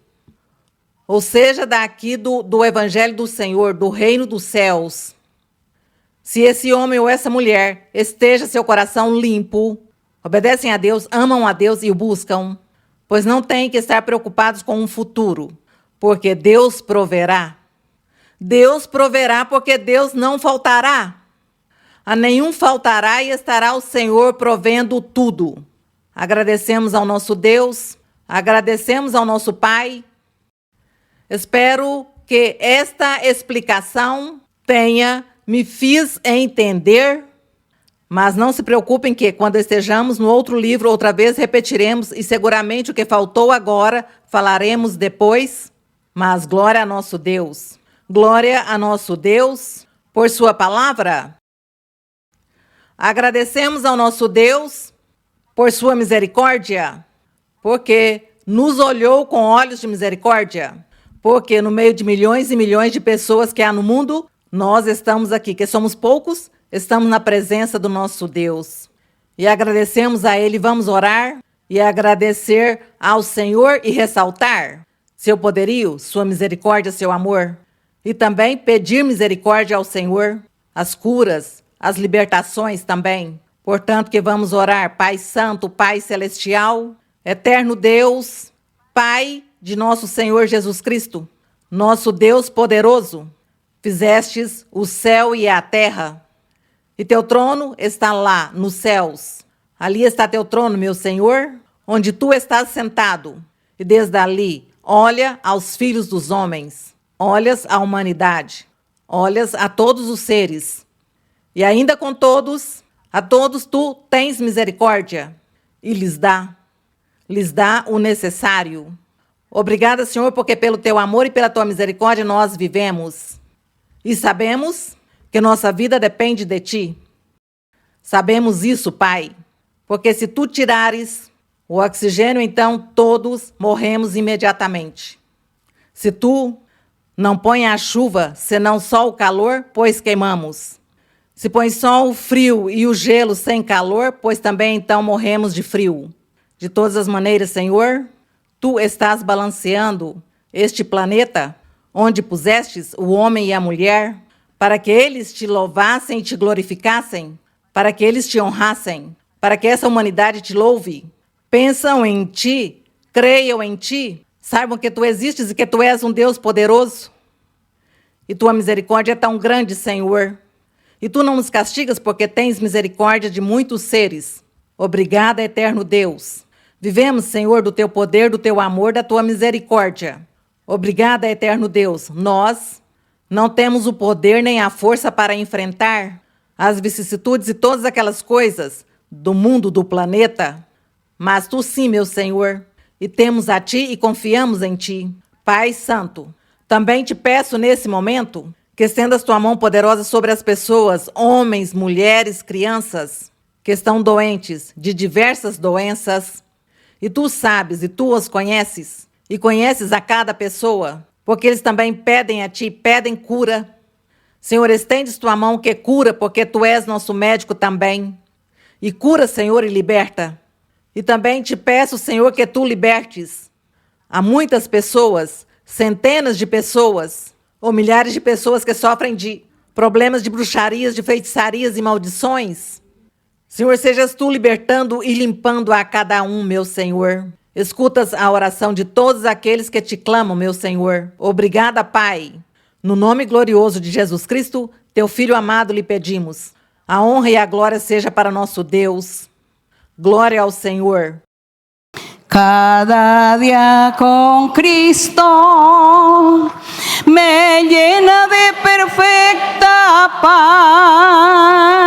ou seja, daqui do Evangelho do Senhor, do reino dos céus, se esse homem ou essa mulher esteja seu coração limpo, obedecem a Deus, amam a Deus e o buscam, pois não têm que estar preocupados com um futuro, porque Deus proverá. Deus proverá porque Deus não faltará. A nenhum faltará e estará o Senhor provendo tudo. Agradecemos ao nosso Deus, agradecemos ao nosso Pai. Espero que esta explicação me fiz entender, mas não se preocupem que quando estejamos no outro livro, outra vez repetiremos e seguramente o que faltou agora falaremos depois. Mas glória a nosso Deus. Glória a nosso Deus por sua palavra. Agradecemos ao nosso Deus por sua misericórdia, porque nos olhou com olhos de misericórdia, porque no meio de milhões e milhões de pessoas que há no mundo, nós estamos aqui, que somos poucos, estamos na presença do nosso Deus. E agradecemos a Ele, vamos orar e agradecer ao Senhor e ressaltar seu poderio, sua misericórdia, seu amor. E também pedir misericórdia ao Senhor, as curas, as libertações também. Portanto, que vamos orar, Pai Santo, Pai Celestial, Eterno Deus, Pai de nosso Senhor Jesus Cristo, nosso Deus poderoso, fizestes o céu e a terra, e teu trono está lá nos céus. Ali está teu trono, meu Senhor, onde tu estás sentado, e desde ali olha aos filhos dos homens, olhas à humanidade, olhas a todos os seres, e ainda com todos, a todos tu tens misericórdia, e lhes dá o necessário. Obrigada, Senhor, porque pelo teu amor e pela tua misericórdia nós vivemos. E sabemos que nossa vida depende de ti. Sabemos isso, Pai, porque se tu tirares o oxigênio, então todos morremos imediatamente. Se tu não põe a chuva, senão só o calor, pois queimamos. Se põe só o frio e o gelo sem calor, pois também então morremos de frio. De todas as maneiras, Senhor, tu estás balanceando este planeta, onde pusestes o homem e a mulher, para que eles te louvassem e te glorificassem, para que eles te honrassem, para que essa humanidade te louve. Pensam em ti, creiam em ti, saibam que tu existes e que tu és um Deus poderoso. E tua misericórdia é tão grande, Senhor. E tu não nos castigas porque tens misericórdia de muitos seres. Obrigada, eterno Deus. Vivemos, Senhor, do teu poder, do teu amor, da tua misericórdia. Obrigada, eterno Deus. Nós Não temos o poder nem a força para enfrentar as vicissitudes e todas aquelas coisas do mundo, do planeta. Mas tu sim, meu Senhor, e temos a ti e confiamos em ti. Pai Santo, também te peço nesse momento que estendas tua mão poderosa sobre as pessoas, homens, mulheres, crianças, que estão doentes de diversas doenças. E tu sabes e tu os conheces, e conheces a cada pessoa, porque eles também pedem a ti, pedem cura. Senhor, estendes tua mão que cura, porque tu és nosso médico também. E cura, Senhor, e liberta. E também te peço, Senhor, que tu libertes. Há muitas pessoas, centenas de pessoas, ou milhares de pessoas que sofrem de problemas de bruxarias, de feitiçarias e maldições. Senhor, sejas tu libertando e limpando a cada um, meu Senhor. Escutas a oração de todos aqueles que te clamam, meu Senhor. Obrigada, Pai. No nome glorioso de Jesus Cristo, teu Filho amado, lhe pedimos. A honra e a glória seja para nosso Deus. Glória ao Senhor. Cada día con Cristo me llena de perfecta paz.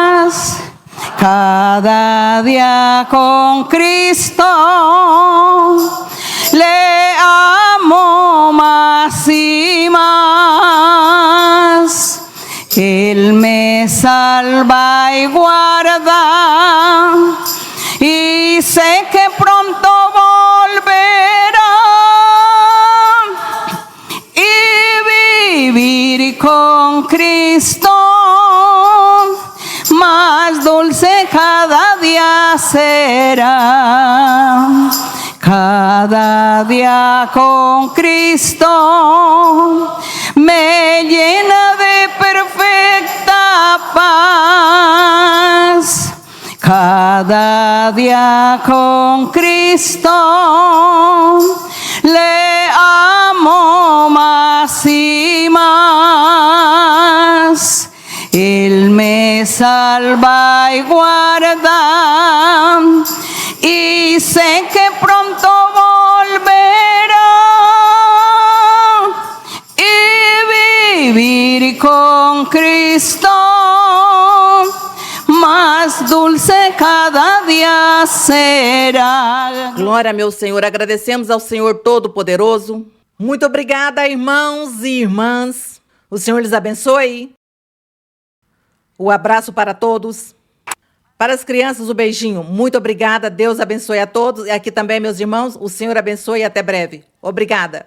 Cada día con Cristo le amo más y más. Él me salva y guarda y sé que pronto volverá y vivir con Cristo más dulce cada día será. Cada día con Cristo me llena de perfecta paz. Cada día con Cristo le amo más y más. Él me salva y guarda y sé que pronto volverá y vivir con Cristo más dulce cada dia será. Glória, meu Senhor. Agradecemos ao Senhor Todo-Poderoso. Muito obrigada, irmãos e irmãs. O Senhor lhes abençoe. O abraço para todos. Para as crianças, o beijinho. Muito obrigada. Deus abençoe a todos. E aqui também, meus irmãos, o Senhor abençoe e até breve. Obrigada.